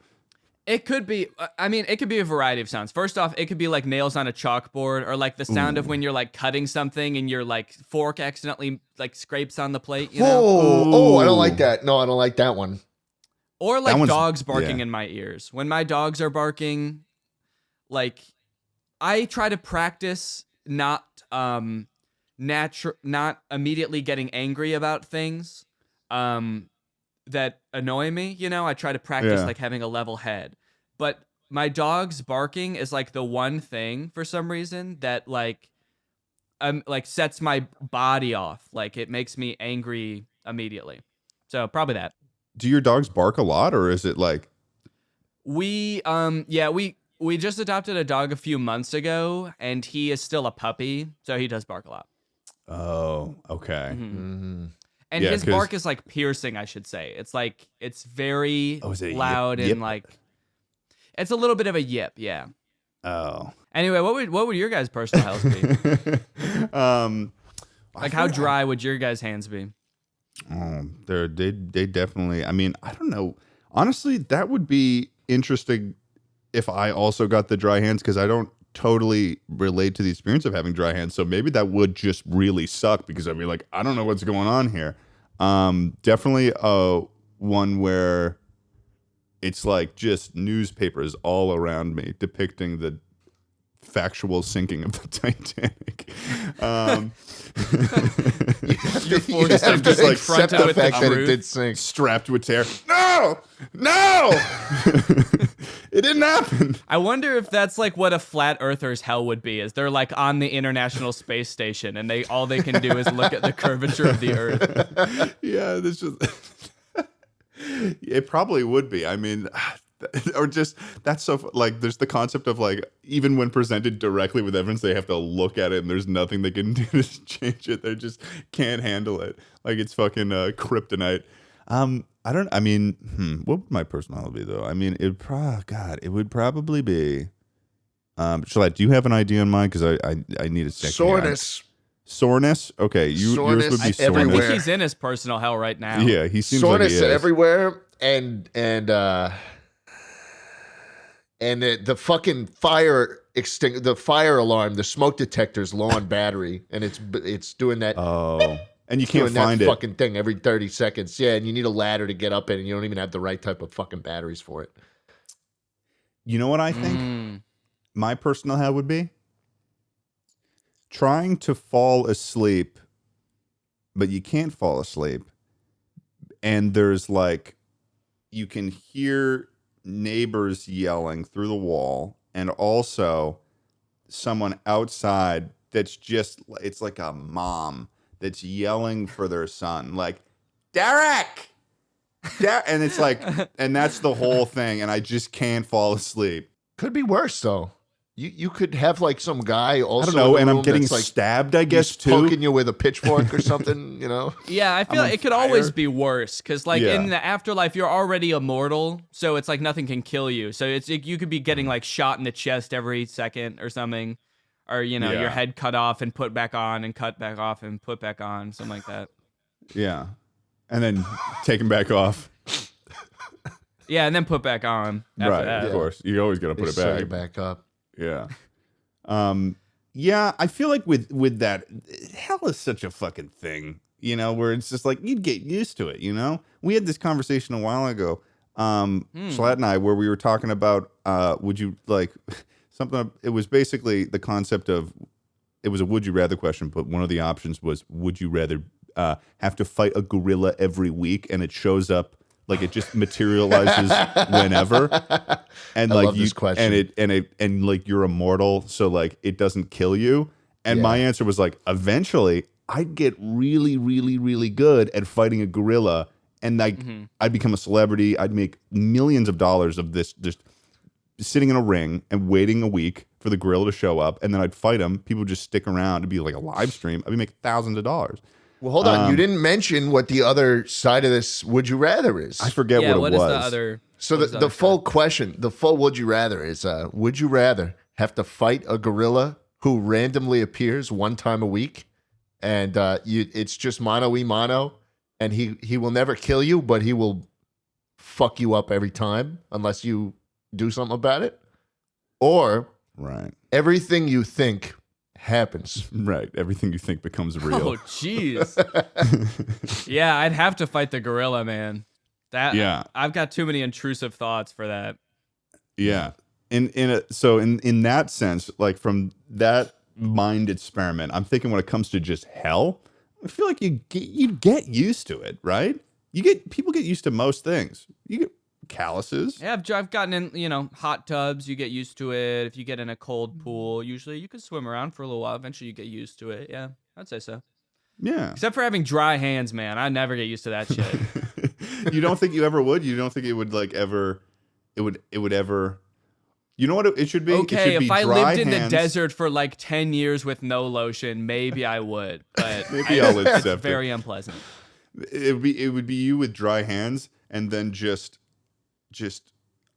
It could be, I mean, it could be a variety of sounds. First off, it could be like nails on a chalkboard or like the sound of when you're like cutting something and your like fork accidentally like scrapes on the plate, you know? Oh, I don't like that. No, I don't like that one. Or like one's- dogs barking yeah. in my ears. When my dogs are barking, like I try to practice not immediately getting angry about things that annoy me, you know? I try to practice Yeah. like having a level head. But my dog's barking is like the one thing for some reason that like sets my body off. Like it makes me angry immediately. So probably that. do your dogs bark a lot, or is it like We just adopted a dog a few months ago, and he is still a puppy, so he does bark a lot. oh okay Mhm. And Yeah, his 'cause- bark is like piercing, I should say. It's like it's very Oh, is it a loud yip? and like it's a little bit of a yip, yeah. oh Anyway, what would your guys' personal hells be? Like how dry would your guys' hands be? they definitely. I mean, I don't know. Honestly, that would be interesting if I also got the dry hands, because I don't totally relate to the experience of having dry hands. So maybe that would just really suck, because I'd be like, I don't know what's going on here. Definitely one where it's like just newspapers all around me depicting the factual sinking of the Titanic. You're forced to have to just like accept confronted the with the fact that it truth. did sink. Strapped to a chair. No! It didn't happen. I wonder if that's like what a flat earther's hell would be, is they're like on the International Space Station and all they can do is look at the curvature of the earth. Yeah, this just it probably would be. I mean, or just that's so like there's the concept of like even when presented directly with evidence, they have to look at it and there's nothing they can do to change it. They just can't handle it. Like it's fucking kryptonite. I mean, what would my personality be though? I mean, it would probably be. Schlatt, do you have an idea in mind? Because I need a second. Soreness. Soreness. Okay, yours would be Soreness I soreness. think everywhere. he's in his personal hell right now. Yeah, he seems Soreness like he is. everywhere, and the fucking the fire alarm, the smoke detector's low on battery, and it's doing that. Oh, and you can't doing find that it. fucking thing every 30 seconds. Yeah, and you need a ladder to get up in, and you don't even have the right type of fucking batteries for it. You know what I think my personal hell would be? Trying to fall asleep, but you can't fall asleep. And there's like, you can hear neighbors yelling through the wall, and also someone outside that's just, it's like a mom that's yelling for their son, like, Derek! And it's like, and that's the whole thing, and I just can't fall asleep. Could be worse though. You could have like some guy also. I don't know, in the and I'm room getting that's, like, stabbed, I guess, he's too. poking you with a pitchfork or something, you know? Yeah, I feel I'm like on it could always fire. be worse because, like, Yeah. in the afterlife, you're already immortal, so it's like nothing can kill you. So you could be getting like shot in the chest every second or something, or your Yeah. head cut off and put back on, and cut back off and put back on, something like that. Yeah. And then taken back off. Yeah, and then put back on after Right, that. of course. You always got to put They it sew back. you back up. Yeah. Yeah, I feel like with that, hell is such a fucking thing, where it's just like, you'd get used to it, We had this conversation a while ago, Schlatt and I, where we were talking about, would you like something, it was basically the concept of, it was a would you rather question, but one of the options was, would you rather have to fight a gorilla every week and it shows up, like it just materializes whenever, and I like love this question. and like you're immortal, so like it doesn't kill you. And my answer was like, eventually I'd get really, really, really good at fighting a gorilla, and like I'd become a celebrity. I'd make millions of dollars of this, just sitting in a ring and waiting a week for the gorilla to show up, and then I'd fight him. People would just stick around. It'd be like a live stream. I'd be making thousands of dollars. Well, hold on. You didn't mention what the other side of this would you rather is. I forget Yeah, what it what was. is the other? So what is the other full side? question, the full would you rather is, would you rather have to fight a gorilla who randomly appears one time a week, and it's just mano y mano, and he will never kill you, but he will fuck you up every time unless you do something about it, or Right. everything you think happens. Right. Everything you think becomes real. Oh, jeez. Yeah, I'd have to fight the gorilla, man. Yeah. I've got too many intrusive thoughts for that. Yeah. In that sense, like from that mind experiment, I'm thinking when it comes to just hell, I feel like you get used to it, right? People get used to most things. You get calluses. Yeah, I've gotten in, hot tubs. You get used to it. If you get in a cold pool, usually you can swim around for a little while. Eventually, you get used to it. Yeah, I'd say so. Yeah. Except for having dry hands, man. I never get used to that shit. You don't think you ever would? You don't think it would like ever? It would ever? You know what it should be? Okay, it should be if I dry lived in the hands. desert for like 10 years with no lotion, maybe I would. But Maybe I'll accept it's it. very unpleasant. It would be you with dry hands, and then just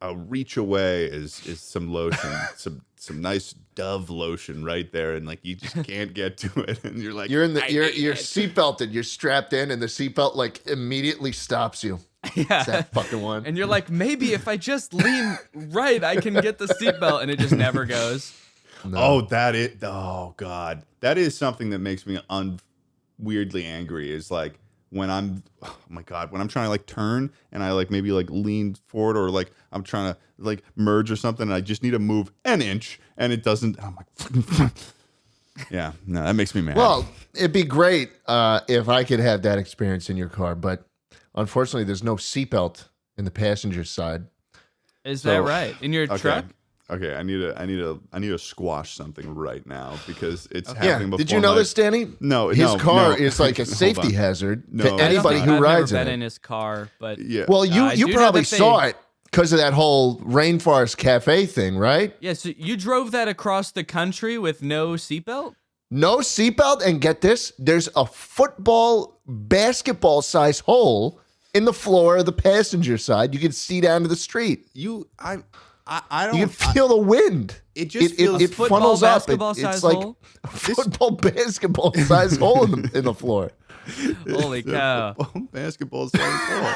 a reach away is some lotion, some nice Dove lotion right there, and like you just can't get to it, and you're like, You're seatbelted, you're strapped in, and the seatbelt like immediately stops you. Yeah. It's that fucking one. And you're like, maybe if I just lean right, I can get the seatbelt, and it just never goes. oh God, that is something that makes me weirdly angry. Is like when I'm trying to like turn and I like maybe like lean forward, or like I'm trying to like merge or something, and I just need to move an inch and it doesn't. I'm like, yeah, no, that makes me mad. Well, it'd be great if I could have that experience in your car, but unfortunately, there's no seatbelt in the passenger side. Is that right? In your truck? Okay, I need to squash something right now because it's Yeah. happening before. Did you know this, Danny? No, His car no. is like a Hold safety on. hazard No. to I don't anybody I've who never rides been in in it. his car, but Yeah. Well, I you do know probably that they- saw it because of that whole Rainforest Cafe thing, right? yeah. So you drove that across the country with no seatbelt? No seatbelt, and get this, there's a basketball size hole in the floor of the passenger side. You can see down to the street. I don't. You can feel the wind. It just it, feels- it Football, funnels up. basketball It's size like hole? a football basketball size hole in the floor. Holy cow. basketball size ball.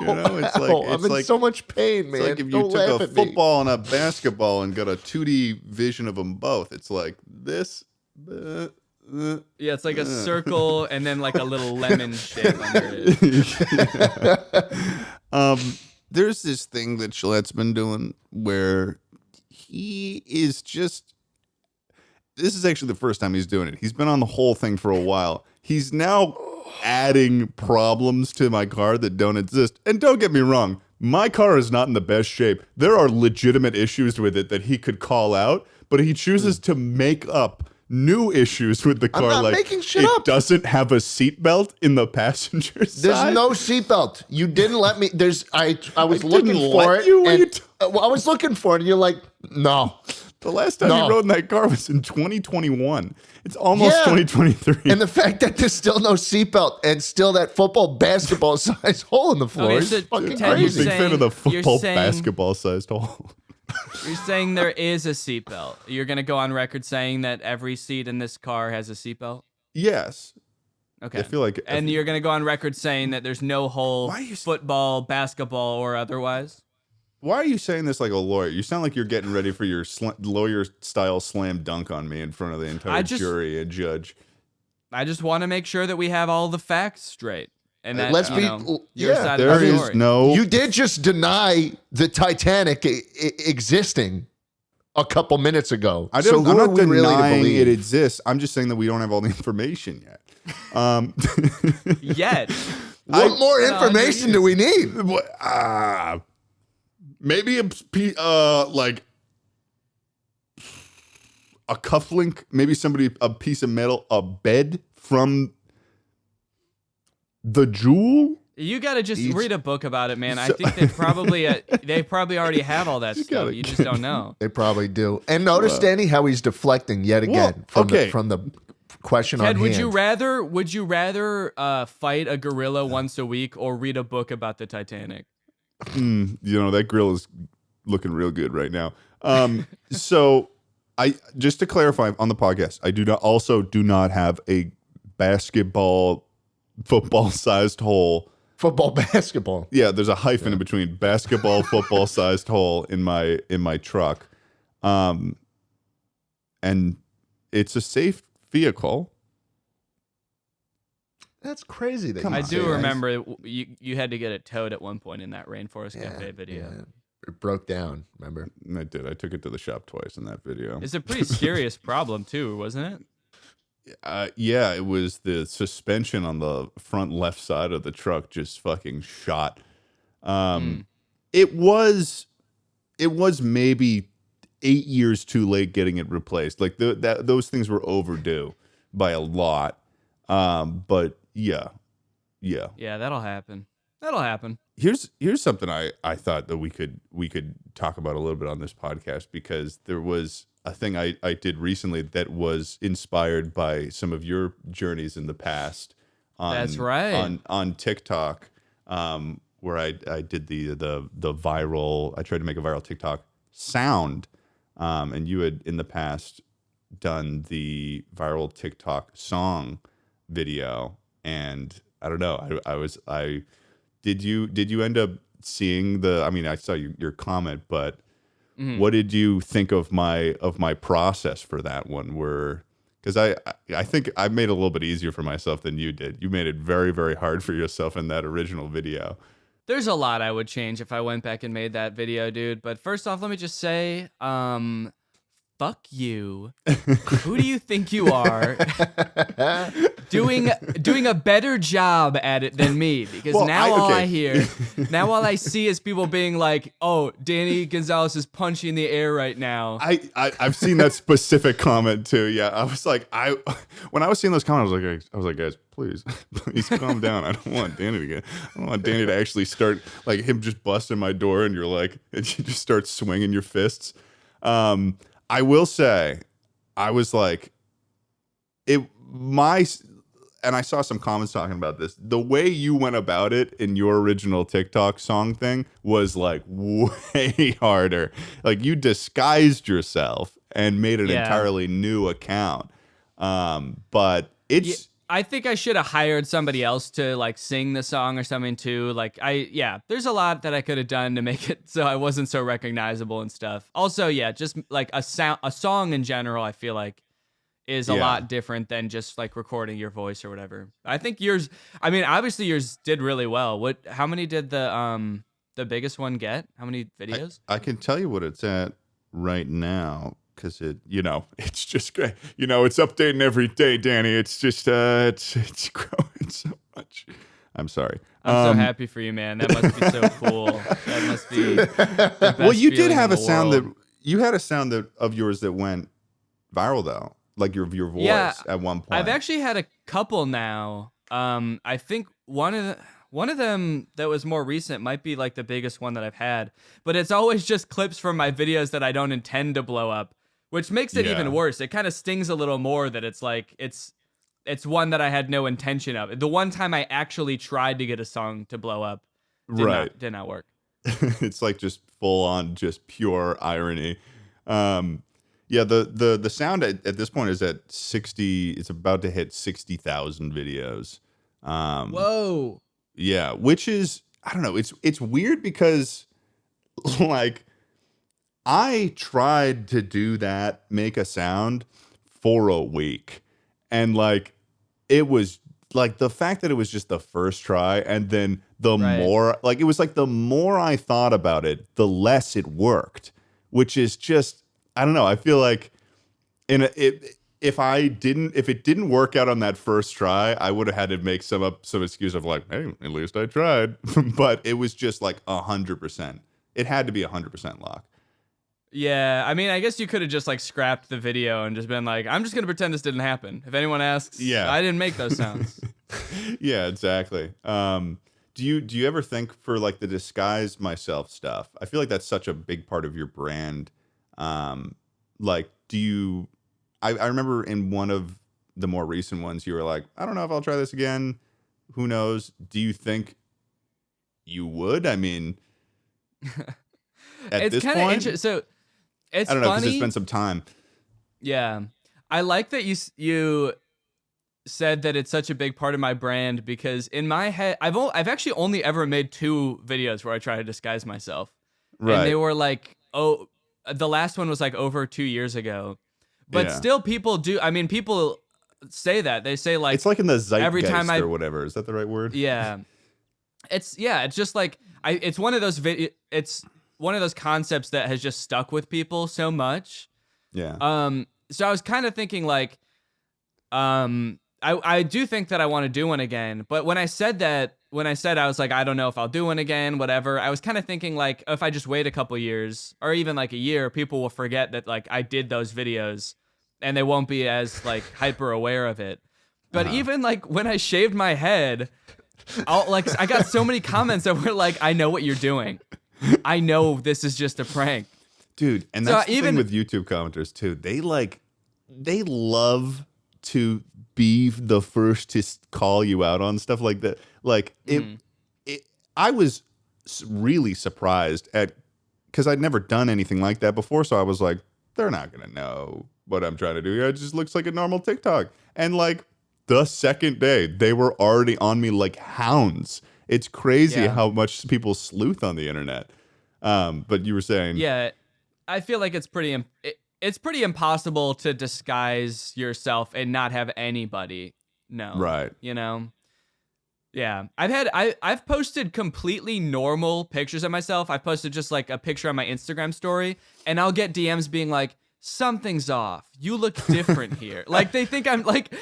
You know, it's like I'm in so much pain, man. It's like if you Don't laugh took a at me. football and a basketball and got a 2D vision of them both. It's like this. Yeah, it's like a circle and then like a little lemon shape under it. There's this thing that Schlatt's been doing where he is just. This is actually the first time he's doing it. He's been on the whole thing for a while. He's now adding problems to my car that don't exist. And don't get me wrong, my car is not in the best shape. There are legitimate issues with it that he could call out, but he chooses to make up new issues with the car. I'm not like making shit it up. doesn't have a seatbelt in the passenger side. There's no seatbelt. You didn't let me. I was I looking didn't for let it. you? What are and- you well, I was looking for it, and you're like, no. The last time No. you rode in that car was in 2021. It's almost Yeah. 2023. And the fact that there's still no seatbelt and still that basketball size hole in the floor Okay, is so fucking Ted, I'm a you're crazy. big fan of the saying- you're football saying- basketball-sized hole. You're saying there is a seatbelt. You're gonna go on record saying that every seat in this car has a seatbelt. Yes. Okay. I feel like... And you're gonna go on record saying that there's no hole, Why are you- football, basketball, or otherwise. Why are you saying this like a lawyer? You sound like you're getting ready for your lawyer-style slam dunk on me in front of the entire jury and judge. I just want to make sure that we have all the facts straight. And that, Let's you be- know, your yeah, side There of the is story. no... You did just deny the Titanic existing a couple minutes ago. I'm who not are we really to denying believe? it exists. I'm just saying that we don't have all the information yet. Yet. What more no, information do we need? Maybe like a cufflink, maybe a piece of metal, a bed from the Jewel. You got to just Each- read a book about it, man. I So- think they probably already have all that stuff. gotta You just don't know. They probably do. And notice, Danny, how he's deflecting yet again from the question on Ted, would hand. you rather fight a gorilla once a week or read a book about the Titanic? That grill is looking real good right now. So I just to clarify on the podcast, I do not have a football sized hole. Football, basketball. Yeah, there's a hyphen in between basketball, football sized hole in my truck. And it's a safe vehicle. That's crazy. That Come you I on, say do that. remember you had to get it towed at one point in that Rainforest Cafe video. Yeah. It broke down, remember? I did. I took it to the shop twice in that video. It's a pretty serious problem too, wasn't it? Yeah, it was the suspension on the front left side of the truck just fucking shot. It was maybe 8 years too late getting it replaced. Like those things were overdue by a lot. But yeah. Yeah, that'll happen. That'll happen. Here's something I thought that we could talk about a little bit on this podcast, because there was a thing I did recently that was inspired by some of your journeys in the past. That's right. On TikTok, where I did the viral. I tried to make a viral TikTok sound, and you had in the past done the viral TikTok song video, and I don't know. Did you end up seeing I saw your comment, but what did you think of my process for that one? Because I think I made it a little bit easier for myself than you did. You made it very, very hard for yourself in that original video. There's a lot I would change if I went back and made that video, dude. But first off, let me just say, fuck you. Who do you think you are? doing a better job at it than me, because Well, now all okay. I hear, now all I see is people being like, "Oh, Danny Gonzalez is punching the air right now." I've seen that specific comment too. Yeah, I was like, when I was seeing those comments, I was like, guys, please calm down. I don't want Danny to actually start like him just busting my door and and you just start swinging your fists. I will say, I was like, and I saw some comments talking about this. The way you went about it in your original TikTok song thing was like way harder. Like you disguised yourself and made an entirely new account. But it's... I think I should have hired somebody else to like sing the song or something too. Like there's a lot that I could have done to make it so I wasn't so recognizable and stuff. Also, just like a song in general, I feel like is a lot different than just like recording your voice or whatever. I think yours, obviously yours did really well. How many did the biggest one get? How many videos? I can tell you what it's at right now. Because it's just great. It's updating every day, Danny. It's just it's growing so much. I'm sorry. I'm so happy for you, man. That must be so cool. That must be the best Well, you did feeling have in a the sound world. that you had a sound that of yours that went viral though, like your voice Yeah, at one point. I've actually had a couple now. I think one of them that was more recent might be like the biggest one that I've had, but it's always just clips from my videos that I don't intend to blow up, which makes it even worse. It kind of stings a little more that it's like it's one that I had no intention of. The one time I actually tried to get a song to blow up did not work. It's like just full on, just pure irony. Yeah, the sound at this point is at 60. It's about to hit 60,000 videos. Whoa. Yeah, which is, I don't know. It's weird because like I tried to do that, make a sound for a week, and like it was like the fact that it was just the first try, and then the more like it was like the more I thought about it, the less it worked, which is just, I don't know. I feel like if it didn't work out on that first try, I would have had to make some excuse of like, hey, at least I tried. But it was just like 100%. It had to be 100% lock. Yeah, I mean, I guess you could have just like scrapped the video and just been like, I'm just gonna pretend this didn't happen. If anyone asks, I didn't make those sounds. Yeah, exactly. Do you ever think for like the disguise myself stuff? I feel like that's such a big part of your brand. Like, do you? I remember in one of the more recent ones, you were like, I don't know if I'll try this again. Who knows? Do you think you would? I mean, at it's this kind of point, interesting. So it's I don't know because funny. it's been some time. Yeah, I like that you said that it's such a big part of my brand because in my head, I've actually only ever made 2 videos where I try to disguise myself, Right. and they were like, the last one was like over 2 years ago, but still people do. I mean, people say that they say like It's like in the zeitgeist every time or whatever. Is that the right word? Yeah, it's just like it's one of those it's one of those concepts that has just stuck with people so much. Yeah. So I was kind of thinking like, I do think that I want to do one again, but when I said I was like, I don't know if I'll do one again, whatever. I was kind of thinking like, if I just wait a couple years or even like a year, people will forget that like I did those videos and they won't be as like hyper aware of it. But even like when I shaved my head, I got so many comments that were like, I know what you're doing. I know this is just a prank. Dude, and that's the thing with YouTube commenters too. They love to be the first to call you out on stuff like that. Like I was really surprised because I'd never done anything like that before. So I was like, they're not gonna know what I'm trying to do. It just looks like a normal TikTok. And like the second day, they were already on me like hounds. It's crazy how much people sleuth on the internet. But you were saying, yeah, I feel like it's pretty impossible to disguise yourself and not have anybody know. Right. You know? Yeah. I've posted completely normal pictures of myself. I've posted just like a picture on my Instagram story and I'll get DMs being like, something's off. You look different here. Like they think I'm like,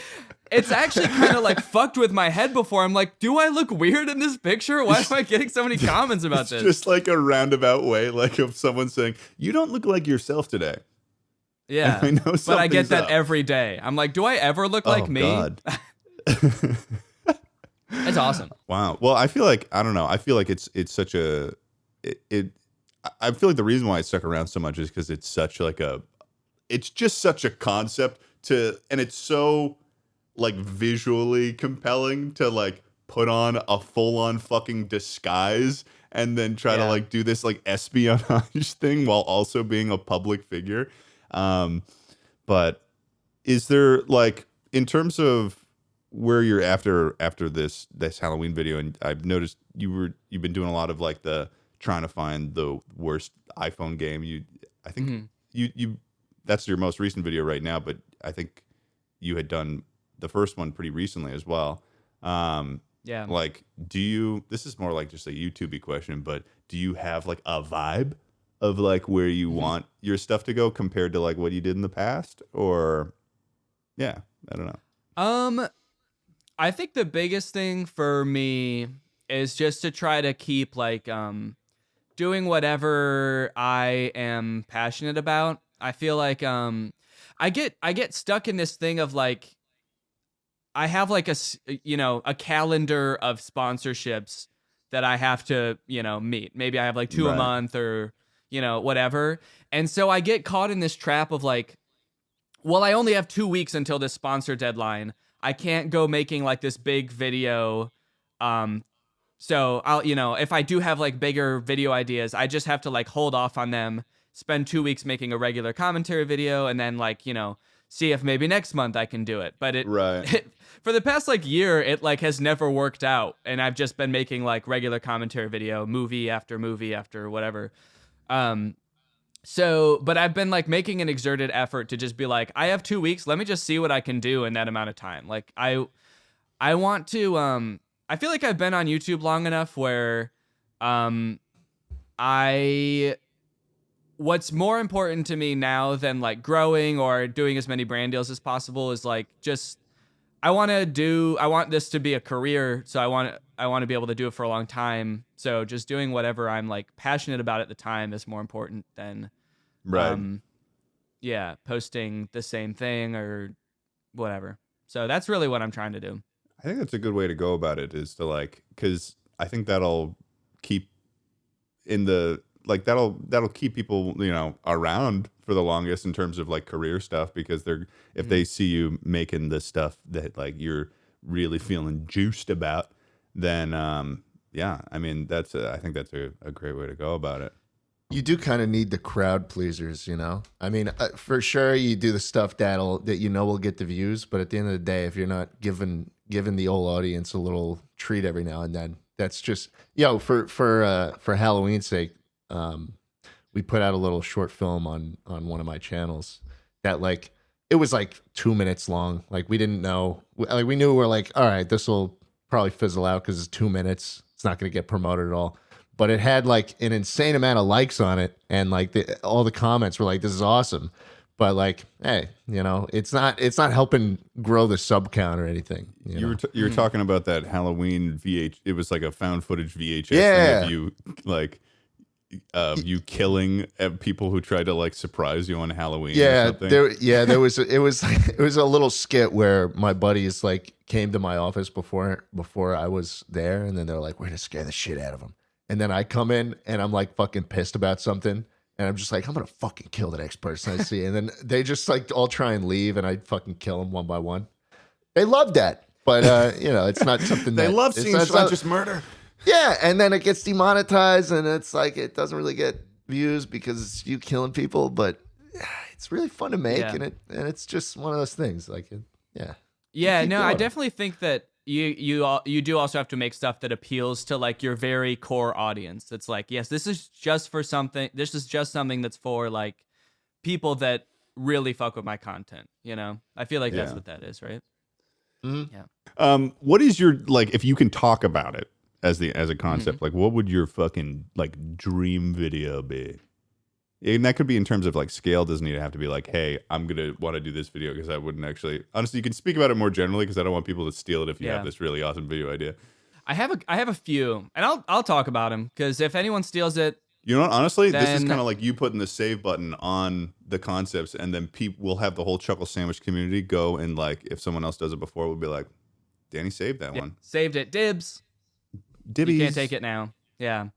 it's actually kind of like fucked with my head before. I'm like, do I look weird in this picture? Why am I getting so many comments about this? Just like a roundabout way, like of someone saying, you don't look like yourself today. Yeah, I know, but I get that up. every day. I'm like, do I ever look like me? God. It's awesome. Wow. Well, I feel like, I don't know. I feel like it's such a, I feel like the reason why it stuck around so much is because it's such like it's just such a concept and it's so like visually compelling to like put on a full on fucking disguise and then try to like do this like espionage thing while also being a public figure. But is there like, in terms of where you're after this Halloween video, and I've noticed you've been doing a lot of like the trying to find the worst iPhone game. I think you that's your most recent video right now, but I think you had done the first one pretty recently as well. Yeah. Like, this is more like just a YouTube-y question, but do you have like a vibe of like where you want your stuff to go compared to like what you did in the past? Or, yeah, I don't know. I think the biggest thing for me is just to try to keep like doing whatever I am passionate about. I feel like I get stuck in this thing of like I have like a calendar of sponsorships that I have to, meet. Maybe I have like 2 a month or, whatever. And so I get caught in this trap of like, well, I only have 2 weeks until this sponsor deadline. I can't go making like this big video. So I'll, if I do have like bigger video ideas, I just have to like hold off on them, spend 2 weeks making a regular commentary video, and then like, see if maybe next month I can do it. But it for the past like year, it like has never worked out. And I've just been making like regular commentary video, movie after whatever. But I've been like making an exerted effort to just be like, I have 2 weeks. Let me just see what I can do in that amount of time. Like I want to, I feel like I've been on YouTube long enough where, what's more important to me now than like growing or doing as many brand deals as possible is like, just, I want this to be a career. So I want to be able to do it for a long time. So just doing whatever I'm like passionate about at the time is more important than, posting the same thing or whatever. So that's really what I'm trying to do. I think that's a good way to go about it, is to like, because I think that'll keep that'll keep people, around for the longest in terms of like career stuff, because if they see you making the stuff that like you're really feeling juiced about, then I mean I think that's a great way to go about it. You do kind of need the crowd pleasers, I mean, for sure you do the stuff that will get the views, but at the end of the day, if you're not giving the old audience a little treat every now and then, that's just for Halloween's sake. We put out a little short film on one of my channels that like, it was like 2 minutes long. Like we didn't know, like we knew we're like, all right, this will probably fizzle out because it's 2 minutes. It's not going to get promoted at all. But it had like an insane amount of likes on it. And like all the comments were like, this is awesome. But like, hey, it's not helping grow the sub count or anything. You were talking about that Halloween it was like a found footage VHS thing of you like, you killing people who tried to like surprise you on Halloween. Yeah, or something. There was it was a little skit where my buddies like came to my office before I was there, and then they're like, "We're gonna scare the shit out of them." And then I come in and I'm like fucking pissed about something, and I'm just like, "I'm gonna fucking kill the next person I see." And then they just like all try and leave, and I fucking kill them one by one. They love that, but it's not something they love seeing just murder. Yeah, and then it gets demonetized, and it's like it doesn't really get views because it's you killing people, but it's really fun to make, and it's just one of those things. Like, Yeah, no, I definitely think that you do also have to make stuff that appeals to like your very core audience. It's like, yes, this is just something that's for like people that really fuck with my content. I feel like that's what that is, right? Mm-hmm. Yeah. What is your like? If you can talk about it as a concept, like what would your fucking like dream video be? And that could be in terms of like scale. Doesn't need to have to be like, hey, I'm gonna want to do this video, because I wouldn't actually. Honestly, you can speak about it more generally, because I don't want people to steal it if you have this really awesome video idea. I have a few, and I'll talk about them, because if anyone steals it, honestly, this is kind of like you putting the save button on the concepts, and then people will have the whole Chuckle Sandwich community go and like, if someone else does it before, we'll be like, Danny saved that one. Saved it. Dibs. Dibbies. You can't take it now. Yeah.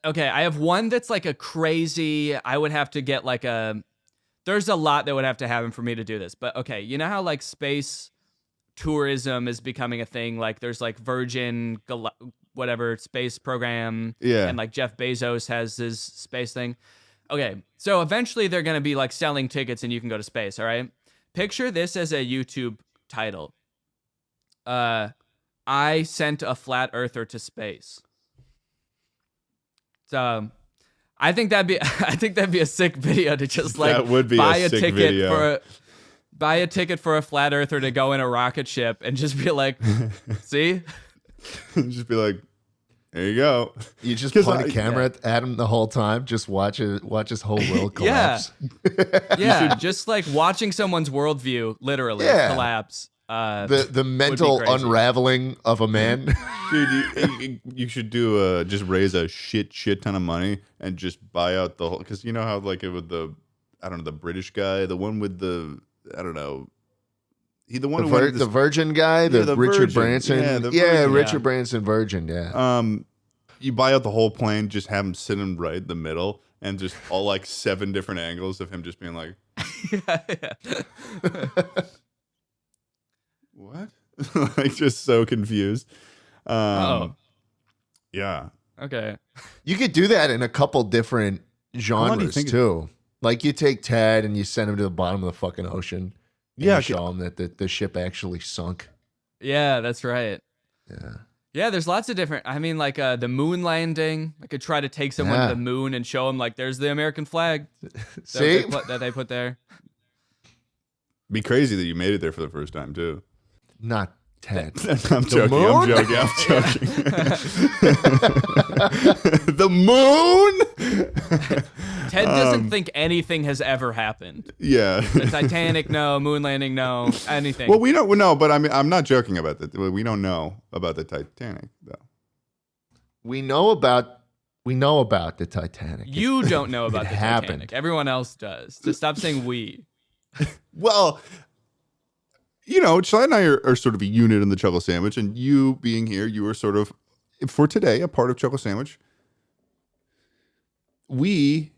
Okay, I have one that's like a crazy, I would have to get like there's a lot that would have to happen for me to do this. But okay, you know how like space tourism is becoming a thing? Like there's like Virgin, whatever, space program. Yeah. And like Jeff Bezos has his space thing. Okay, so eventually they're going to be like selling tickets and you can go to space, all right? Picture this as a YouTube title. I sent a flat earther to space. So I think that'd be a sick video to just like that would be buy a a sick ticket video. buy a ticket for a flat earther to go in a rocket ship and just be like, see? Just be like, there you go. You just point a camera at him the whole time. Just watch his whole world collapse. Yeah, just like watching someone's worldview literally collapse. The mental crazy. unraveling of a man. Dude, you should do just raise a shit ton of money and just buy out the whole, because you know how like it with the, I don't know, the British guy, the one with the, I don't know, the one the Virgin guy, the Richard Virgin. Branson, Virgin. Richard Branson Virgin, You buy out the whole plane, just have him sitting right in the middle, and just all like 7 different angles of him just being like, what? Like just so confused. Yeah. Okay. You could do that in a couple different genres too. Like you take Ted and you send him to the bottom of the fucking ocean. Yeah, you show him that the ship actually sunk. Yeah, that's right. Yeah. Yeah, there's lots of different. I mean, like the moon landing. I could try to take someone to the moon and show them like there's the American flag. See that they put there. Be crazy that you made it there for the first time too. Not Ted. I'm joking. I'm joking. The moon. Ted doesn't think anything has ever happened. Yeah. The Titanic, no. Moon landing, no. Anything. Well, we don't know, but I mean, I'm not joking about that. We don't know about the Titanic, though. We know about the Titanic. You don't know about the happened. Titanic. Everyone else does. So stop saying we. Well, you know, Schlatt and I are sort of a unit in the Chuckle Sandwich, and you being here, you are sort of, for today, a part of Chuckle Sandwich. We're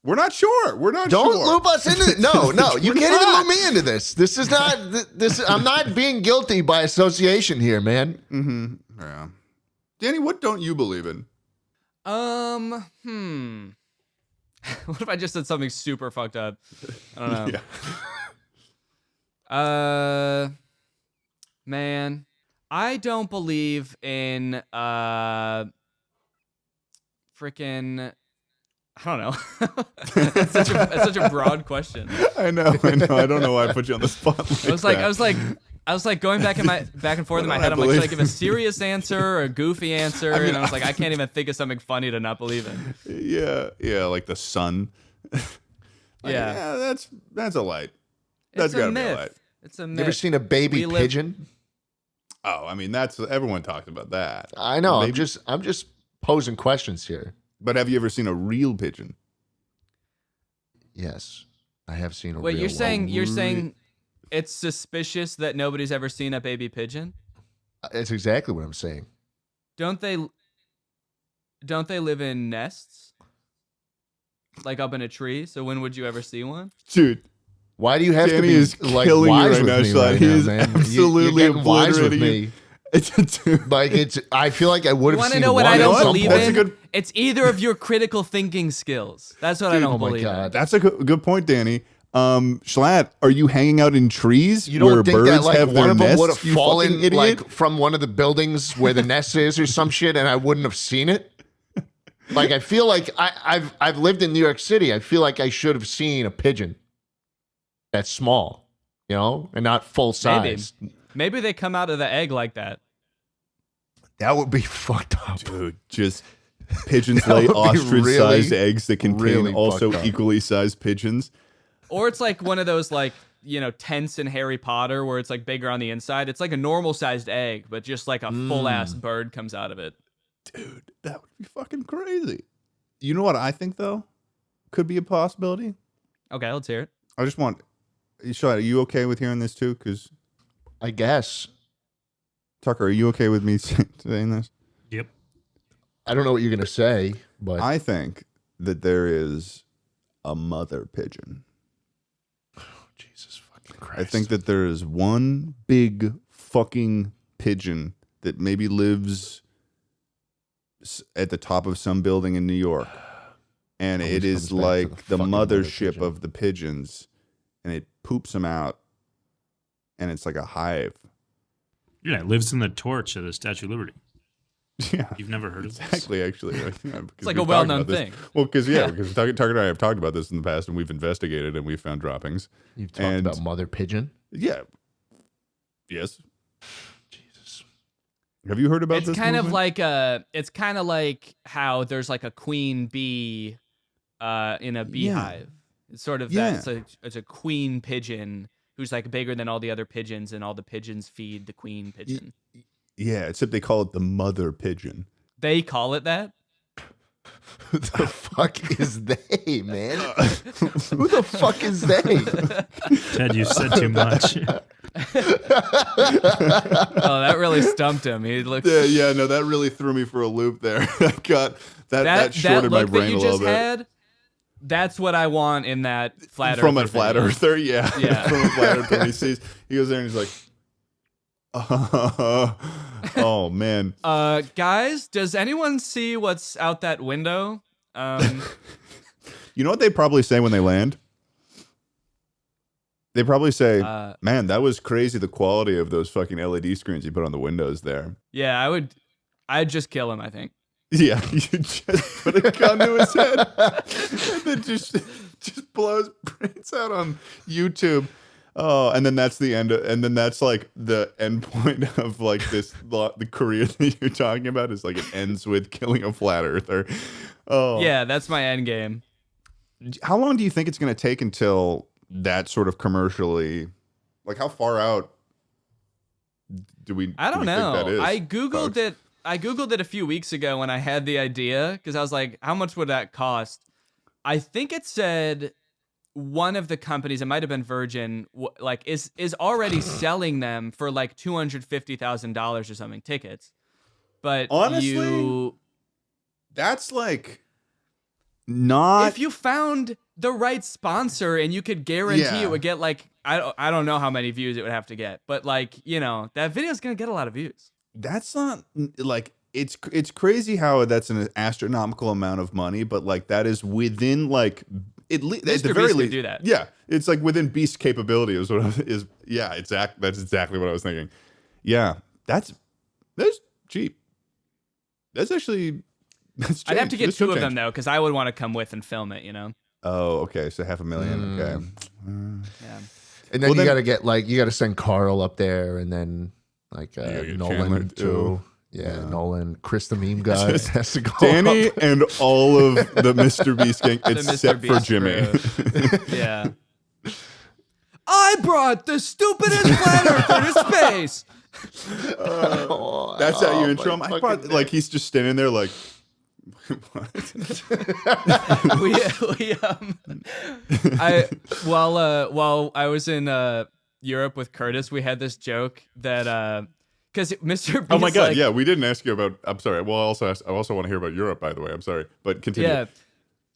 not sure. We're not Don't sure. loop us into it. No, you can't even loop me into this. This is not this. I'm not being guilty by association here, man. Mm-hmm. Yeah. Danny, what don't you believe in? What if I just said something super fucked up? I don't know. Yeah. Man, I don't believe in freaking. I don't know. It's such a broad question. I know. I don't know why I put you on the spot. I was like going back and forth in my head. I'm like, should I give a serious answer or a goofy answer? And I was like, I can't even think of something funny to not believe in. Yeah, like the sun. Yeah, that's a light. That's gotta be a light. It's a myth. You ever seen a baby pigeon? Oh, I mean, that's everyone talks about that. I know. I'm just posing questions here. But have you ever seen a real pigeon? Yes, I have seen a Wait, real you're saying one. it's suspicious that nobody's ever seen a baby pigeon? That's exactly what I'm saying. Don't they live in nests? Like up in a tree? So when would you ever see one? Dude, why do you have Danny to be is like killing you wise right now, with me Schlatt. right He now, is man? absolutely You're getting wise with obliterating me. Dude. Like I feel like I would You have want to seen know what one I at don't some believe point. That's a in? good- It's either of your critical thinking skills. That's what I don't Oh my believe God. in. That's a good point, Danny. Schlatt, are you hanging out in trees You don't where think birds that like have one their of them would have nests? You fallen fucking idiot. like from one of the buildings where the nest is or some shit, and I wouldn't have seen it? Like I feel like I've lived in New York City. I feel like I should have seen a pigeon that's small, you know, and not full size. Maybe they come out of the egg like that. That would be fucked up. Dude, just pigeons That lay would be ostrich-sized really, eggs that contain really also fucked up. equally sized pigeons. Or it's like one of those like, you know, tents in Harry Potter where it's like bigger on the inside. It's like a normal sized egg, but just like a full ass bird comes out of it. Dude, that would be fucking crazy. You know what I think, though? Could be a possibility? Okay, let's hear it. I just want... Schlatt, are you okay with hearing this, too? Because, I guess. Tucker, are you okay with me saying this? Yep. I don't know what you're gonna say, but I think that there is a mother pigeon. Jesus fucking Christ. I think that there is one big fucking pigeon that maybe lives at the top of some building in New York. And Always it is comes back to like the the fucking mother mothership pigeon. of the pigeons. And it poops them out. And it's like a hive. Yeah, it lives in the torch of the Statue of Liberty. Yeah. You've never heard of this? Exactly, actually. Right? Yeah, It's like a well-known thing. Well, because Tucker and I have talked about this in the past, and we've investigated, and we've found droppings. You've talked about mother pigeon. Yeah. Yes. Jesus. Have you heard about It's this? kind of movement? like it's kind of like how there's like a queen bee in a beehive. It's sort of that. It's a queen pigeon who's like bigger than all the other pigeons, and all the pigeons feed the queen pigeon. Yeah, except they call it the mother pigeon. They call it that? Who the fuck is they, man? Who the fuck is they? Ted, you said too much. Oh, that really stumped him. He looked. Yeah, no, that really threw me for a loop there. That shorted my look brain that you a little just bit. had, that's what I want in that flat From earther a flat video. earther, yeah. Yeah. From a flat earther, when he goes there and he's like, oh man. Guys, does anyone see what's out that window? You know what they probably say when they land? They probably say, man, that was crazy, the quality of those fucking LED screens you put on the windows there. Yeah, I'd just kill him, I think. Yeah, you just put a gun to his head and then just blow his brains out on YouTube. Oh, and then that's the end. And then that's like the end point of like the career that you're talking about is like it ends with killing a flat earther. Oh, Yeah, that's my end game. How long do you think it's going to take until that sort of commercially, like how far out do we? I don't do we know. Think that is, I googled folks? it. I googled it a few weeks ago when I had the idea because I was like, how much would that cost? I think it said one of the companies, it might have been Virgin, like is already selling them for like $250,000 or something, tickets. But Honestly, that's like not. if you found the right sponsor and you could guarantee it would get like I don't know how many views it would have to get, but like, you know, that video is gonna get a lot of views. That's not like it's crazy how that's an astronomical amount of money, but like that is within like at the very Beast least could do that. Yeah, it's like within Beast capability is what is. Yeah, that's exactly what I was thinking. Yeah, that's cheap. That's actually that's. I'd have to get That's two chump of them change. though, because I would want to come with and film it. You know. Oh, okay. So $500,000. Okay. Yeah. And then Well, you gotta send Carl up there, and then like get Nolan Chandler, too. too. Yeah, Nolan, Chris the meme guy Just has to go. Danny up. and all of the Mr. Beast gang, The except Mr. for Beast Jimmy. crew. Yeah. I brought the stupidest flat earther to space. That's how you intro him. my I brought, fucking like he's just standing there like, what? While I was in Europe with Curtis, we had this joke that because Mr. Beast, Oh my god! like, Yeah, we didn't ask you about. I'm sorry. Well, I also want to hear about Europe. By the way, I'm sorry, but continue. yeah.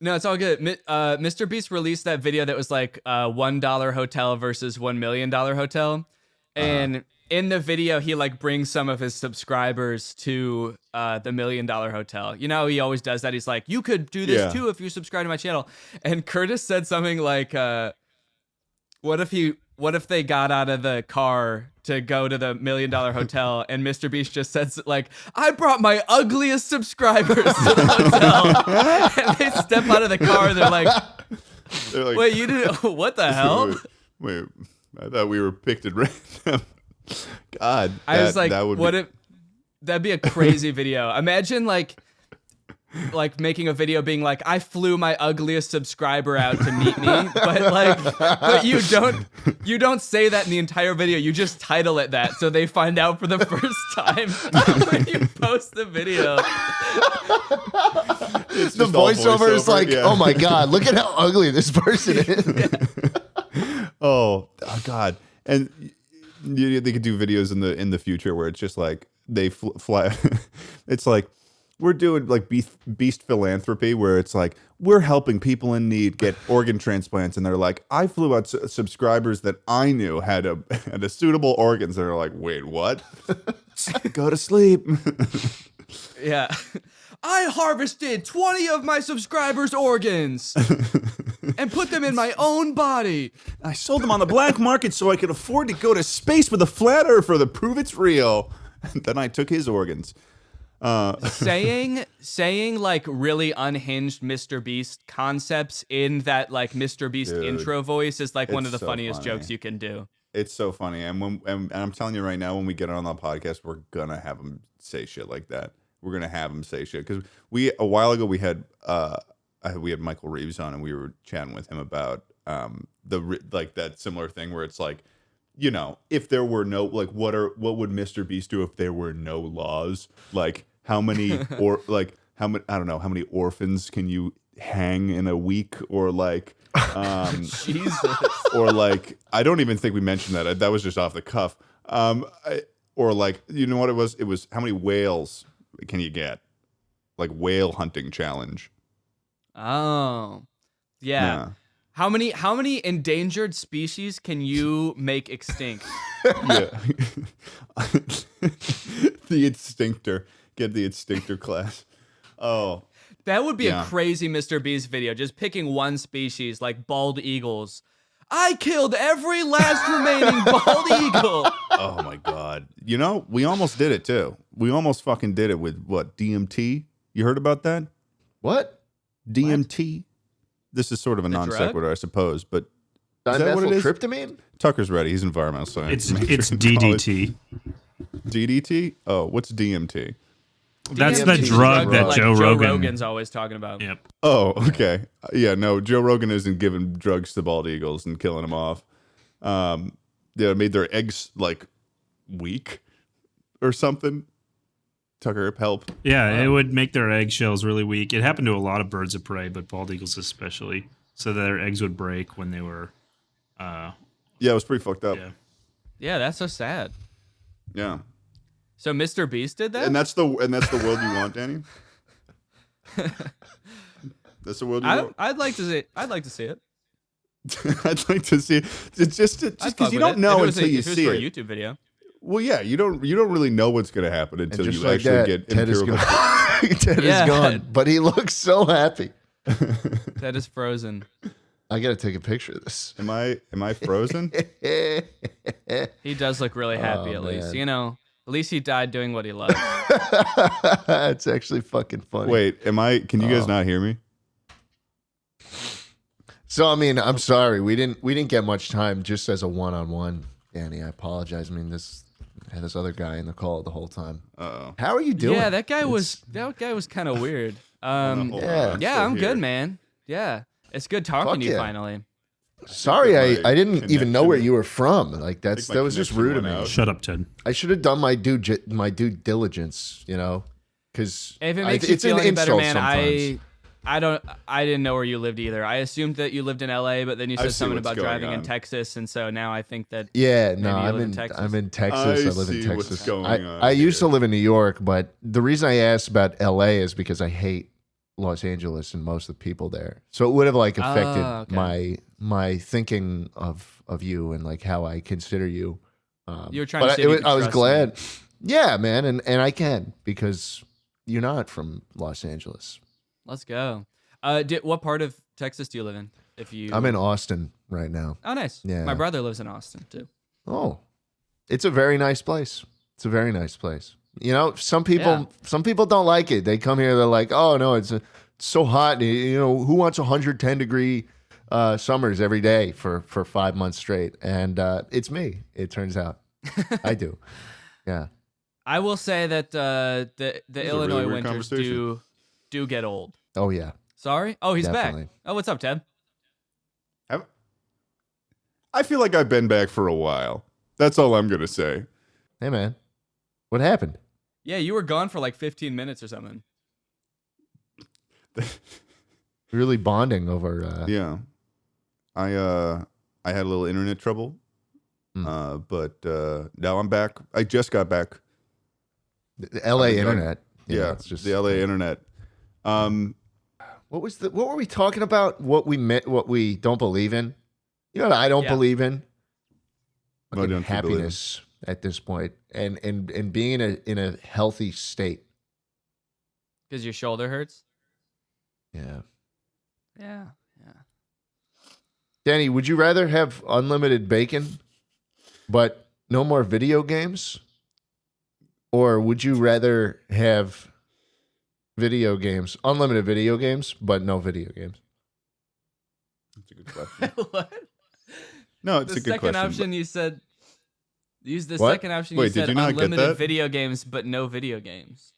No, it's all good. Mr. Beast released that video that was like $1 hotel versus $1 million hotel, and in the video he like brings some of his subscribers to the $1 million hotel. You know, he always does that. He's like, you could do this too if you subscribe to my channel. And Curtis said something like, what if they got out of the car to go to the $1 million hotel, and Mr. Beast just says like, I brought my ugliest subscribers to the hotel. And they step out of the car, they're like, wait, you didn't, what the hell? Wait, I thought we were picked at random. God, I was like, that would what be, if that'd be a crazy video. Imagine like making a video being like, I flew my ugliest subscriber out to meet me, but you don't say that in the entire video. You just title it that so they find out for the first time when you post the video. it's The just all voiceover is like, yeah. oh my god, look at how ugly this person is. Oh God! And they could do videos in the future where it's just like they fly. It's like we're doing like beast philanthropy, where it's like we're helping people in need get organ transplants, and they're like, I flew out subscribers that I knew had a suitable organs. They're like, wait, what? Go to sleep. Yeah. I harvested 20 of my subscribers' organs and put them in my own body. I sold them on the black market so I could afford to go to space with a flat earther to prove it's real. And then I took his organs. saying like really unhinged Mr. Beast concepts in that like Mr. Beast Dude, intro voice is like one of the so funniest funny. jokes you can do. It's so funny. And I'm telling you right now, when we get on the podcast, we're gonna have him say shit like that. We're gonna have him say shit because a while ago we had Michael Reeves on, and we were chatting with him about like that similar thing where it's like, you know, if there were no, like, what would Mr. Beast do if there were no laws? Like, how many how many, I don't know, how many orphans can you hang in a week, or like, Jesus. or like, I don't even think we mentioned that. That was just off the cuff. Or like, you know what it was? It was how many whales can you get? Like whale hunting challenge. Oh, yeah. How many endangered species can you make extinct? Yeah. The extinctor. Get the extinctor class. Oh. That would be Yeah. a crazy Mr. Beast video. Just picking one species, like bald eagles. I killed every last remaining bald eagle. Oh my God. You know, we almost did it too. We almost fucking did it with what? DMT? You heard about that? What? DMT? This is sort of a non drug? sequitur, I suppose, but is that what it is? Dimethyltryptamine? Tucker's ready. He's environmental science. It's DDT. DDT? Oh, what's DMT? That's DMT the is a drug that like Joe Rogan. Rogan's always talking about. Yep. Oh, okay. Yeah, no, Joe Rogan isn't giving drugs to bald eagles and killing them off. Yeah, made their eggs like weak or something. Tucker, help. Yeah, it would make their eggshells really weak. It happened to a lot of birds of prey, but bald eagles especially. So their eggs would break when they were. Yeah, it was pretty fucked up. Yeah. Yeah, that's so sad. Yeah. So Mr. Beast did that? And that's the world you want, Danny? That's the world you want? I'd like to see it. I'd like to see it. I'd like to see it. It's just I'd because fuck you with don't it. know If it was until you if it was see for it. a YouTube video. Well, yeah, you don't really know what's going to happen And until just you like actually that, get Ted is empirical. gone. Ted Yeah. is gone, but he looks so happy. That is frozen. I got to take a picture of this. Am I frozen? He does look really happy, Oh, at least. man. You know, at least he died doing what he loves. It's actually fucking funny. Wait, can you guys not hear me? So I mean, I'm sorry. We didn't get much time just as a one-on-one, Danny. I apologize. I mean, I had this other guy in the call the whole time. Uh-oh. How are you doing? Yeah, that guy was kind of weird. Hold on, yeah. I'm Yeah, still I'm here. good, man. Yeah, it's good talking Fuck to you yeah. finally. Sorry, My I didn't even know connection- where you were from. Like my that was just connection rude of went me. out. Shut up, Ted. I should have done my due diligence, you know, because If it makes you it's feel an any better, insult man, sometimes. I didn't know where you lived either. I assumed that you lived in LA, but then you I said see something what's about going driving in on. Texas, and so now I think that Yeah, no, Maybe you I'm live in in Texas. I'm in Texas. I I live in see what's Texas. going on I used to here. live in New York, but the reason I asked about LA is because I hate Los Angeles and most of the people there. So it would have like affected okay. my thinking of you and like how I consider you. You were trying to but see if you could I was trust glad. me. Yeah, man, and I can because you're not from Los Angeles. Let's go. What part of Texas do you live in? If you, I'm in Austin right now. Oh, nice. Yeah. My brother lives in Austin too. Oh, it's a very nice place. It's a very nice place. You know, some people don't like it. They come here, they're like, oh no, it's so hot. You know, who wants 110-degree summers every day for 5 months straight? And it's me. It turns out, I do. Yeah. I will say that the is a Illinois really weird winters conversation. do get old. Oh yeah. Sorry. Oh, he's Definitely. back. Oh, what's up, Ted? I feel like I've been back for a while. That's all I'm gonna say. Hey man, what happened? Yeah, you were gone for like 15 minutes or something. Really bonding over. Yeah, I had a little internet trouble, but now I'm back. I just got back. The LA I'm done. internet. Yeah, it's just the LA internet. What were we talking about? What we don't believe in? You know what I don't Yeah. believe in? What Fucking don't you believe in? happiness at this point, and being in a healthy state. Because your shoulder hurts? Yeah. Yeah. Danny, would you rather have unlimited bacon, but no more video games? Or would you rather have video games, unlimited video games, but no video games? That's a good question. What? No, it's The a good second question. option you said. Use the What? second option Wait, you did said you not get unlimited that? video games, but no video games.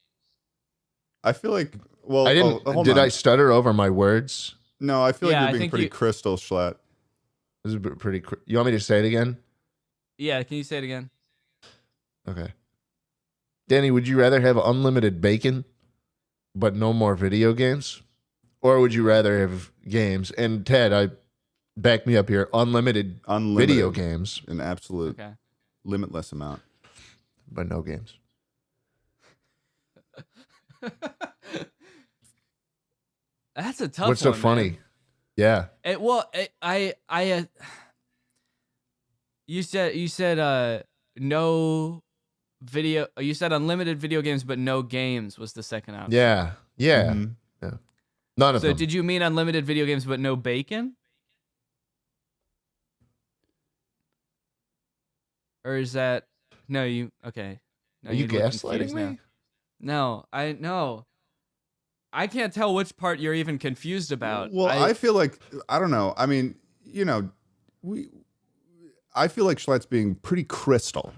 I feel like. Well, I didn't. hold Did on. I stutter over my words? No, I feel Yeah, like I you're being think pretty you- crystal, Schlatt. This is pretty. You want me to say it again? Yeah, can you say it again? Okay. Danny, would you rather have unlimited bacon, but no more video games, or would you rather have games? And Ted, back me up here. Unlimited video games, an absolute limitless amount, but no games. That's a tough. What's so one, funny? Man. Yeah. You said no video. You said unlimited video games, but no games was the second option. Yeah. Yeah. Mm-hmm. Yeah. None of them. So did you mean unlimited video games, but no bacon? Or is that no? You okay? No, Are you look gaslighting confused me? now. No. I can't tell which part you're even confused about. Well, I feel like I don't know. I mean, I feel like Schlatt's being pretty crystal.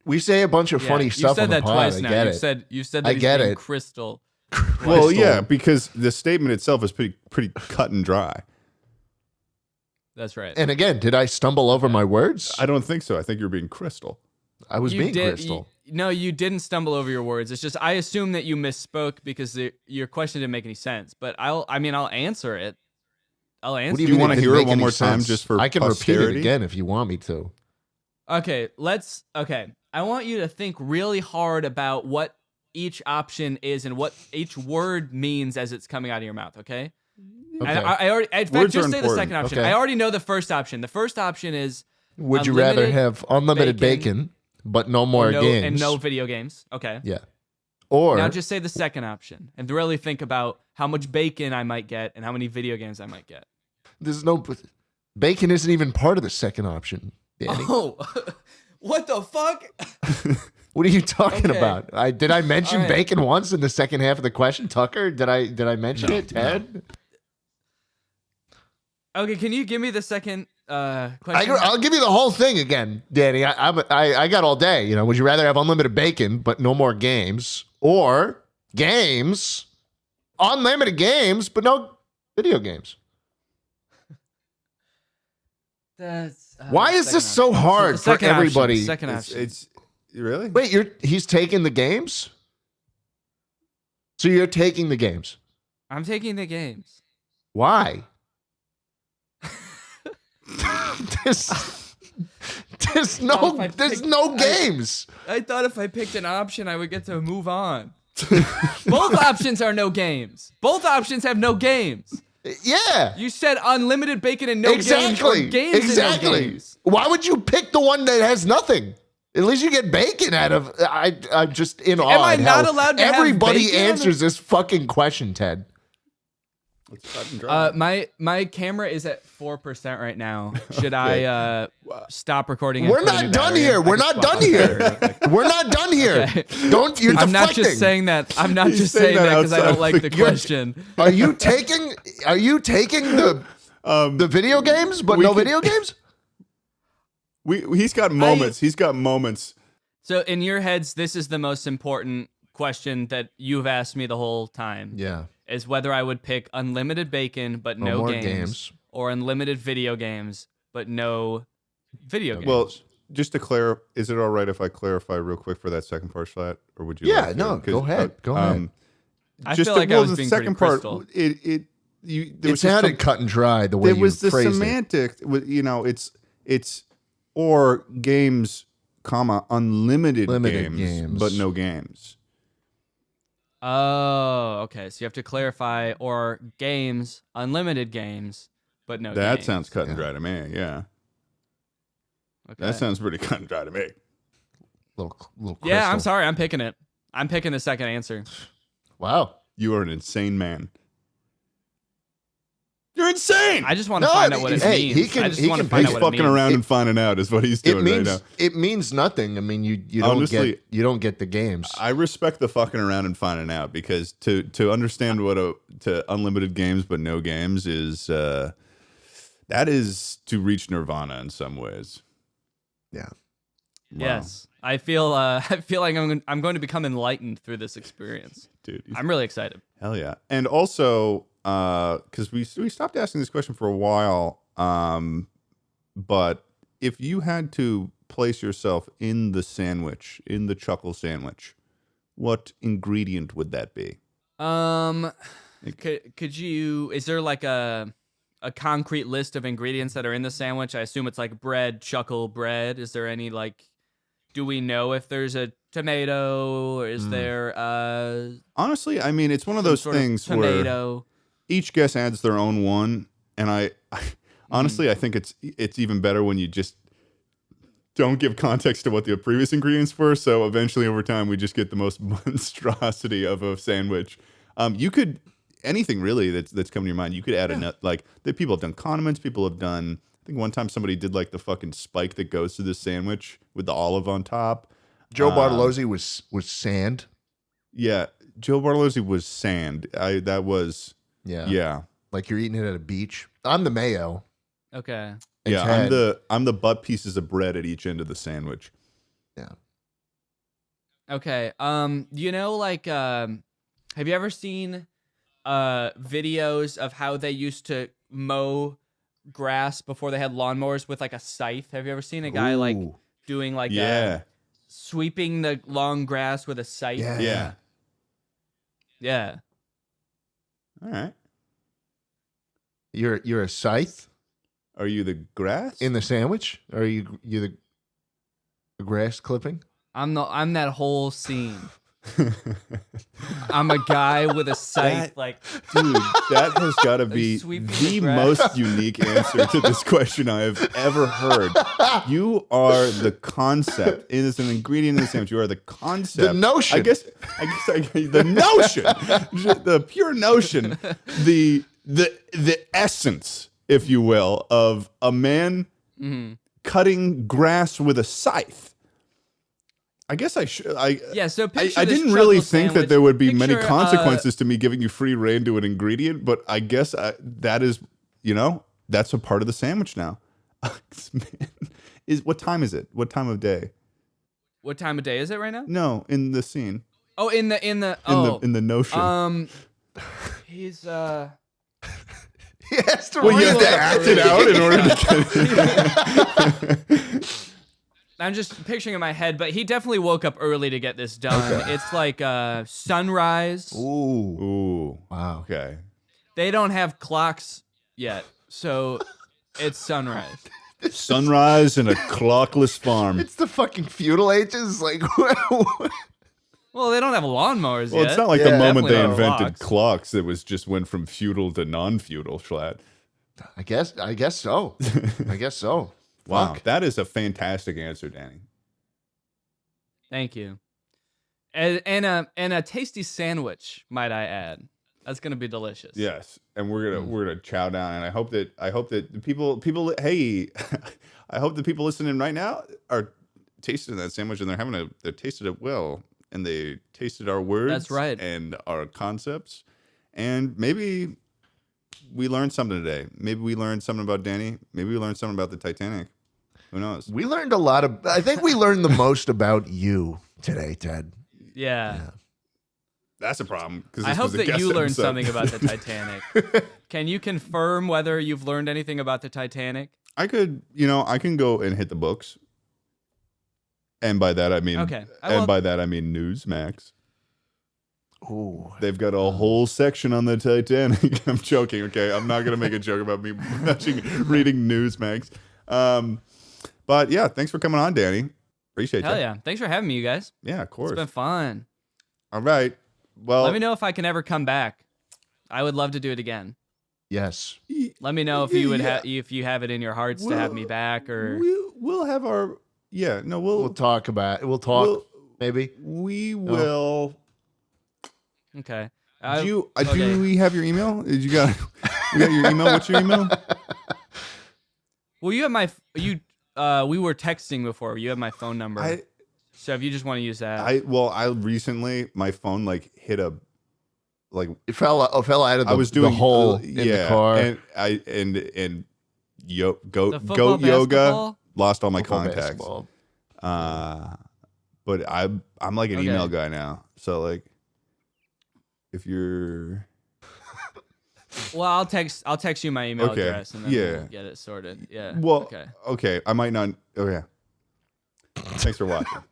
We say a bunch of funny stuff on the pod. I get it. You said that I get it. crystal. Well, yeah, because the statement itself is pretty cut and dry. That's right. And again, did I stumble over my words? I don't think so. I think you're being crystal. I was being crystal. No, you didn't stumble over your words. It's just I assume that you misspoke because your question didn't make any sense. But I'll answer it. I'll answer. Do you want to hear it one more time just for I can posterity? repeat it again if you want me to. Okay, I want you to think really hard about what each option is and what each word means as it's coming out of your mouth, okay? Okay. And I already, in fact, Words just are say the second option. Okay. I already know the first option. The first option is Would you rather unlimited have unlimited bacon, but no more games? and no video games. Okay. Yeah. Or Now just say the second option and really think about how much bacon I might get and how many video games I might get. there's no bacon isn't even part of the second option, Danny. Oh, what the fuck? What are you talking Okay. about? Did I mention All right. bacon once in the second half of the question, Tucker? Did I mention it, Ted? Okay, can you give me the second question? I'll give you the whole thing again, Danny. I got all day. You know, would you rather have unlimited bacon but no more games, or games, unlimited games but no video games? That's, Why is second this so option. hard The for second option, everybody? Second option. It's really? Wait, he's taking the games? So you're taking the games. I'm taking the games. Why? there's no games. I thought if I picked an option, I would get to move on. Both options are no games. Both options have no games. Yeah. You said unlimited bacon and no Exactly. games. Or games exactly. And no games. Why would you pick the one that has nothing? At least you get bacon out of. I'm just in awe. Am I at not how allowed to have everybody bacon? answers this fucking question, Ted. It's cut and dry. My camera is at 4% right now. Should I stop recording? and We're put a not new done battery in? here. We're not done here. We're not done here. Okay. Don't you're I'm not deflecting. just saying that. I'm not He's just saying saying that that because I outside don't of like the- the You're- question. Are you taking the video games but we no can- video games? He's got moments. He's got moments. So in your heads, this is the most important question that you've asked me the whole time. Yeah. Is whether I would pick unlimited bacon but No no more games, games. or unlimited video games but no video games. Well, just to clarify, is it all right if I clarify real quick for that second part, Schlatt? Or would you? Yeah, like to? no, 'Cause, go ahead. Go ahead. I just feel to- like I well, was the being second pretty part. crystal. There It was just sounded some- cut and dry the way There you was the phrased it. semantic. It's or games, comma unlimited Limited games, but no games. Oh, okay. So you have to clarify or games, unlimited games, but no That games. sounds cut and dry to me. Yeah, Okay. that sounds pretty cut and dry to me. Little Yeah, I'm crystal. sorry. I'm picking it. I'm picking the second answer. Wow. You are an insane man. You're insane. I just want to No, find out what it hey, means. he can- I just he want to can find He's out what it fucking means. around and finding out is what he's It doing right now. means nothing. I mean, you Honestly, don't get the games. I respect the fucking around and finding out because to understand what to unlimited games but no games is that is to reach nirvana in some ways. Yeah. Wow. Yes, I feel like I'm going to become enlightened through this experience. Dude. I'm really excited. Hell yeah. And also because we stopped asking this question for a while but if you had to place yourself in the sandwich, in the Chuckle Sandwich, what ingredient would that be? Could you? Is there like a concrete list of ingredients that are in the sandwich? I assume it's like bread, Chuckle bread. Is there any like? Do we know if there's a tomato, or is there Honestly, I mean, it's one of those things where each guest adds their own one, and I honestly I think it's even better when you just don't give context to what the previous ingredients were. So eventually, over time, we just get the most monstrosity of a sandwich. You could anything really that's come to your mind. You could add like the people have done condiments. People have done. I think one time somebody did like the fucking spike that goes to the sandwich with the olive on top. Joe Bartolozzi was sand. Yeah, Joe Bartolozzi was sand. Yeah. Like you're eating it at a beach. I'm the mayo. Okay. Yeah, I'm the butt pieces of bread at each end of the sandwich. Yeah. Okay. Like, have you ever seen videos of how they used to mow grass before they had lawnmowers with like a scythe? Have you ever seen a guy like doing like sweeping the long grass with a scythe? Yeah. All right. You're a scythe? Are you the grass? In the sandwich? Or are you the grass clipping? I'm that whole scene. I'm a guy with a scythe, dude, that has got to be the most unique answer to this question I have ever heard. You are the concept. It is an ingredient in the sandwich. You are the concept. The notion. I guess the notion, the pure notion, the essence, if you will, of a man cutting grass with a scythe. I guess I should. So I didn't really think that there would be many consequences to me giving you free reign to an ingredient, but I guess that is, that's a part of the sandwich now. What time is it? What time of day? What time of day is it right now? No, in the scene. Oh, in the notion. He's He has to. Well, you have to act it out in order to get it. I'm just picturing in my head, but he definitely woke up early to get this done. Okay. It's like sunrise. Ooh. Wow. Okay. They don't have clocks yet, so it's sunrise. Sunrise in a clockless farm. It's the fucking feudal ages. Like, well, they don't have lawnmowers yet. Well, it's not like the moment they invented clocks, it went from feudal to non-feudal, Schlatt. I guess so. I guess so. Wow, that is a fantastic answer, Danny. Thank you. And a tasty sandwich, might I add. That's gonna be delicious. Yes, and we're gonna chow down, and I hope that the people hey, I hope the people listening right now are tasting that sandwich and they tasted it well, and they tasted our words. That's right. And our concepts, and maybe we learned something today. Maybe we learned something about Danny. Maybe we learned something about the Titanic. Who knows? We learned a lot of. I think we learned the most about you today, Ted. Yeah. That's a problem. I hope that you learned something about the Titanic. Can you confirm whether you've learned anything about the Titanic? I can go and hit the books. And by that I mean Newsmax. Ooh. They've got a whole section on the Titanic. I'm joking, okay? I'm not going to make a joke about me reading Newsmax. But yeah, thanks for coming on, Danny. Appreciate Hell that. yeah. Thanks for having me, you guys. Yeah, of course. It's been fun. All right. Well, let me know if I can ever come back. I would love to do it again. Yes. Let me know if you would if you have it in your hearts to have me back, or we'll have our we'll talk about it. Maybe we will. Okay. Do we have your email? We got your email? What's your email? Well, you have we were texting before. You have my phone number. So if you just want to use that. I recently my phone hit a it fell out of the hole in the car. And goat yoga lost all my contacts. But I'm like an email guy now. So if you're Well, I'll text you my email Okay. address and then Yeah. we'll get it sorted. Yeah. Well, Okay. okay. I might not. Oh yeah. Thanks for watching.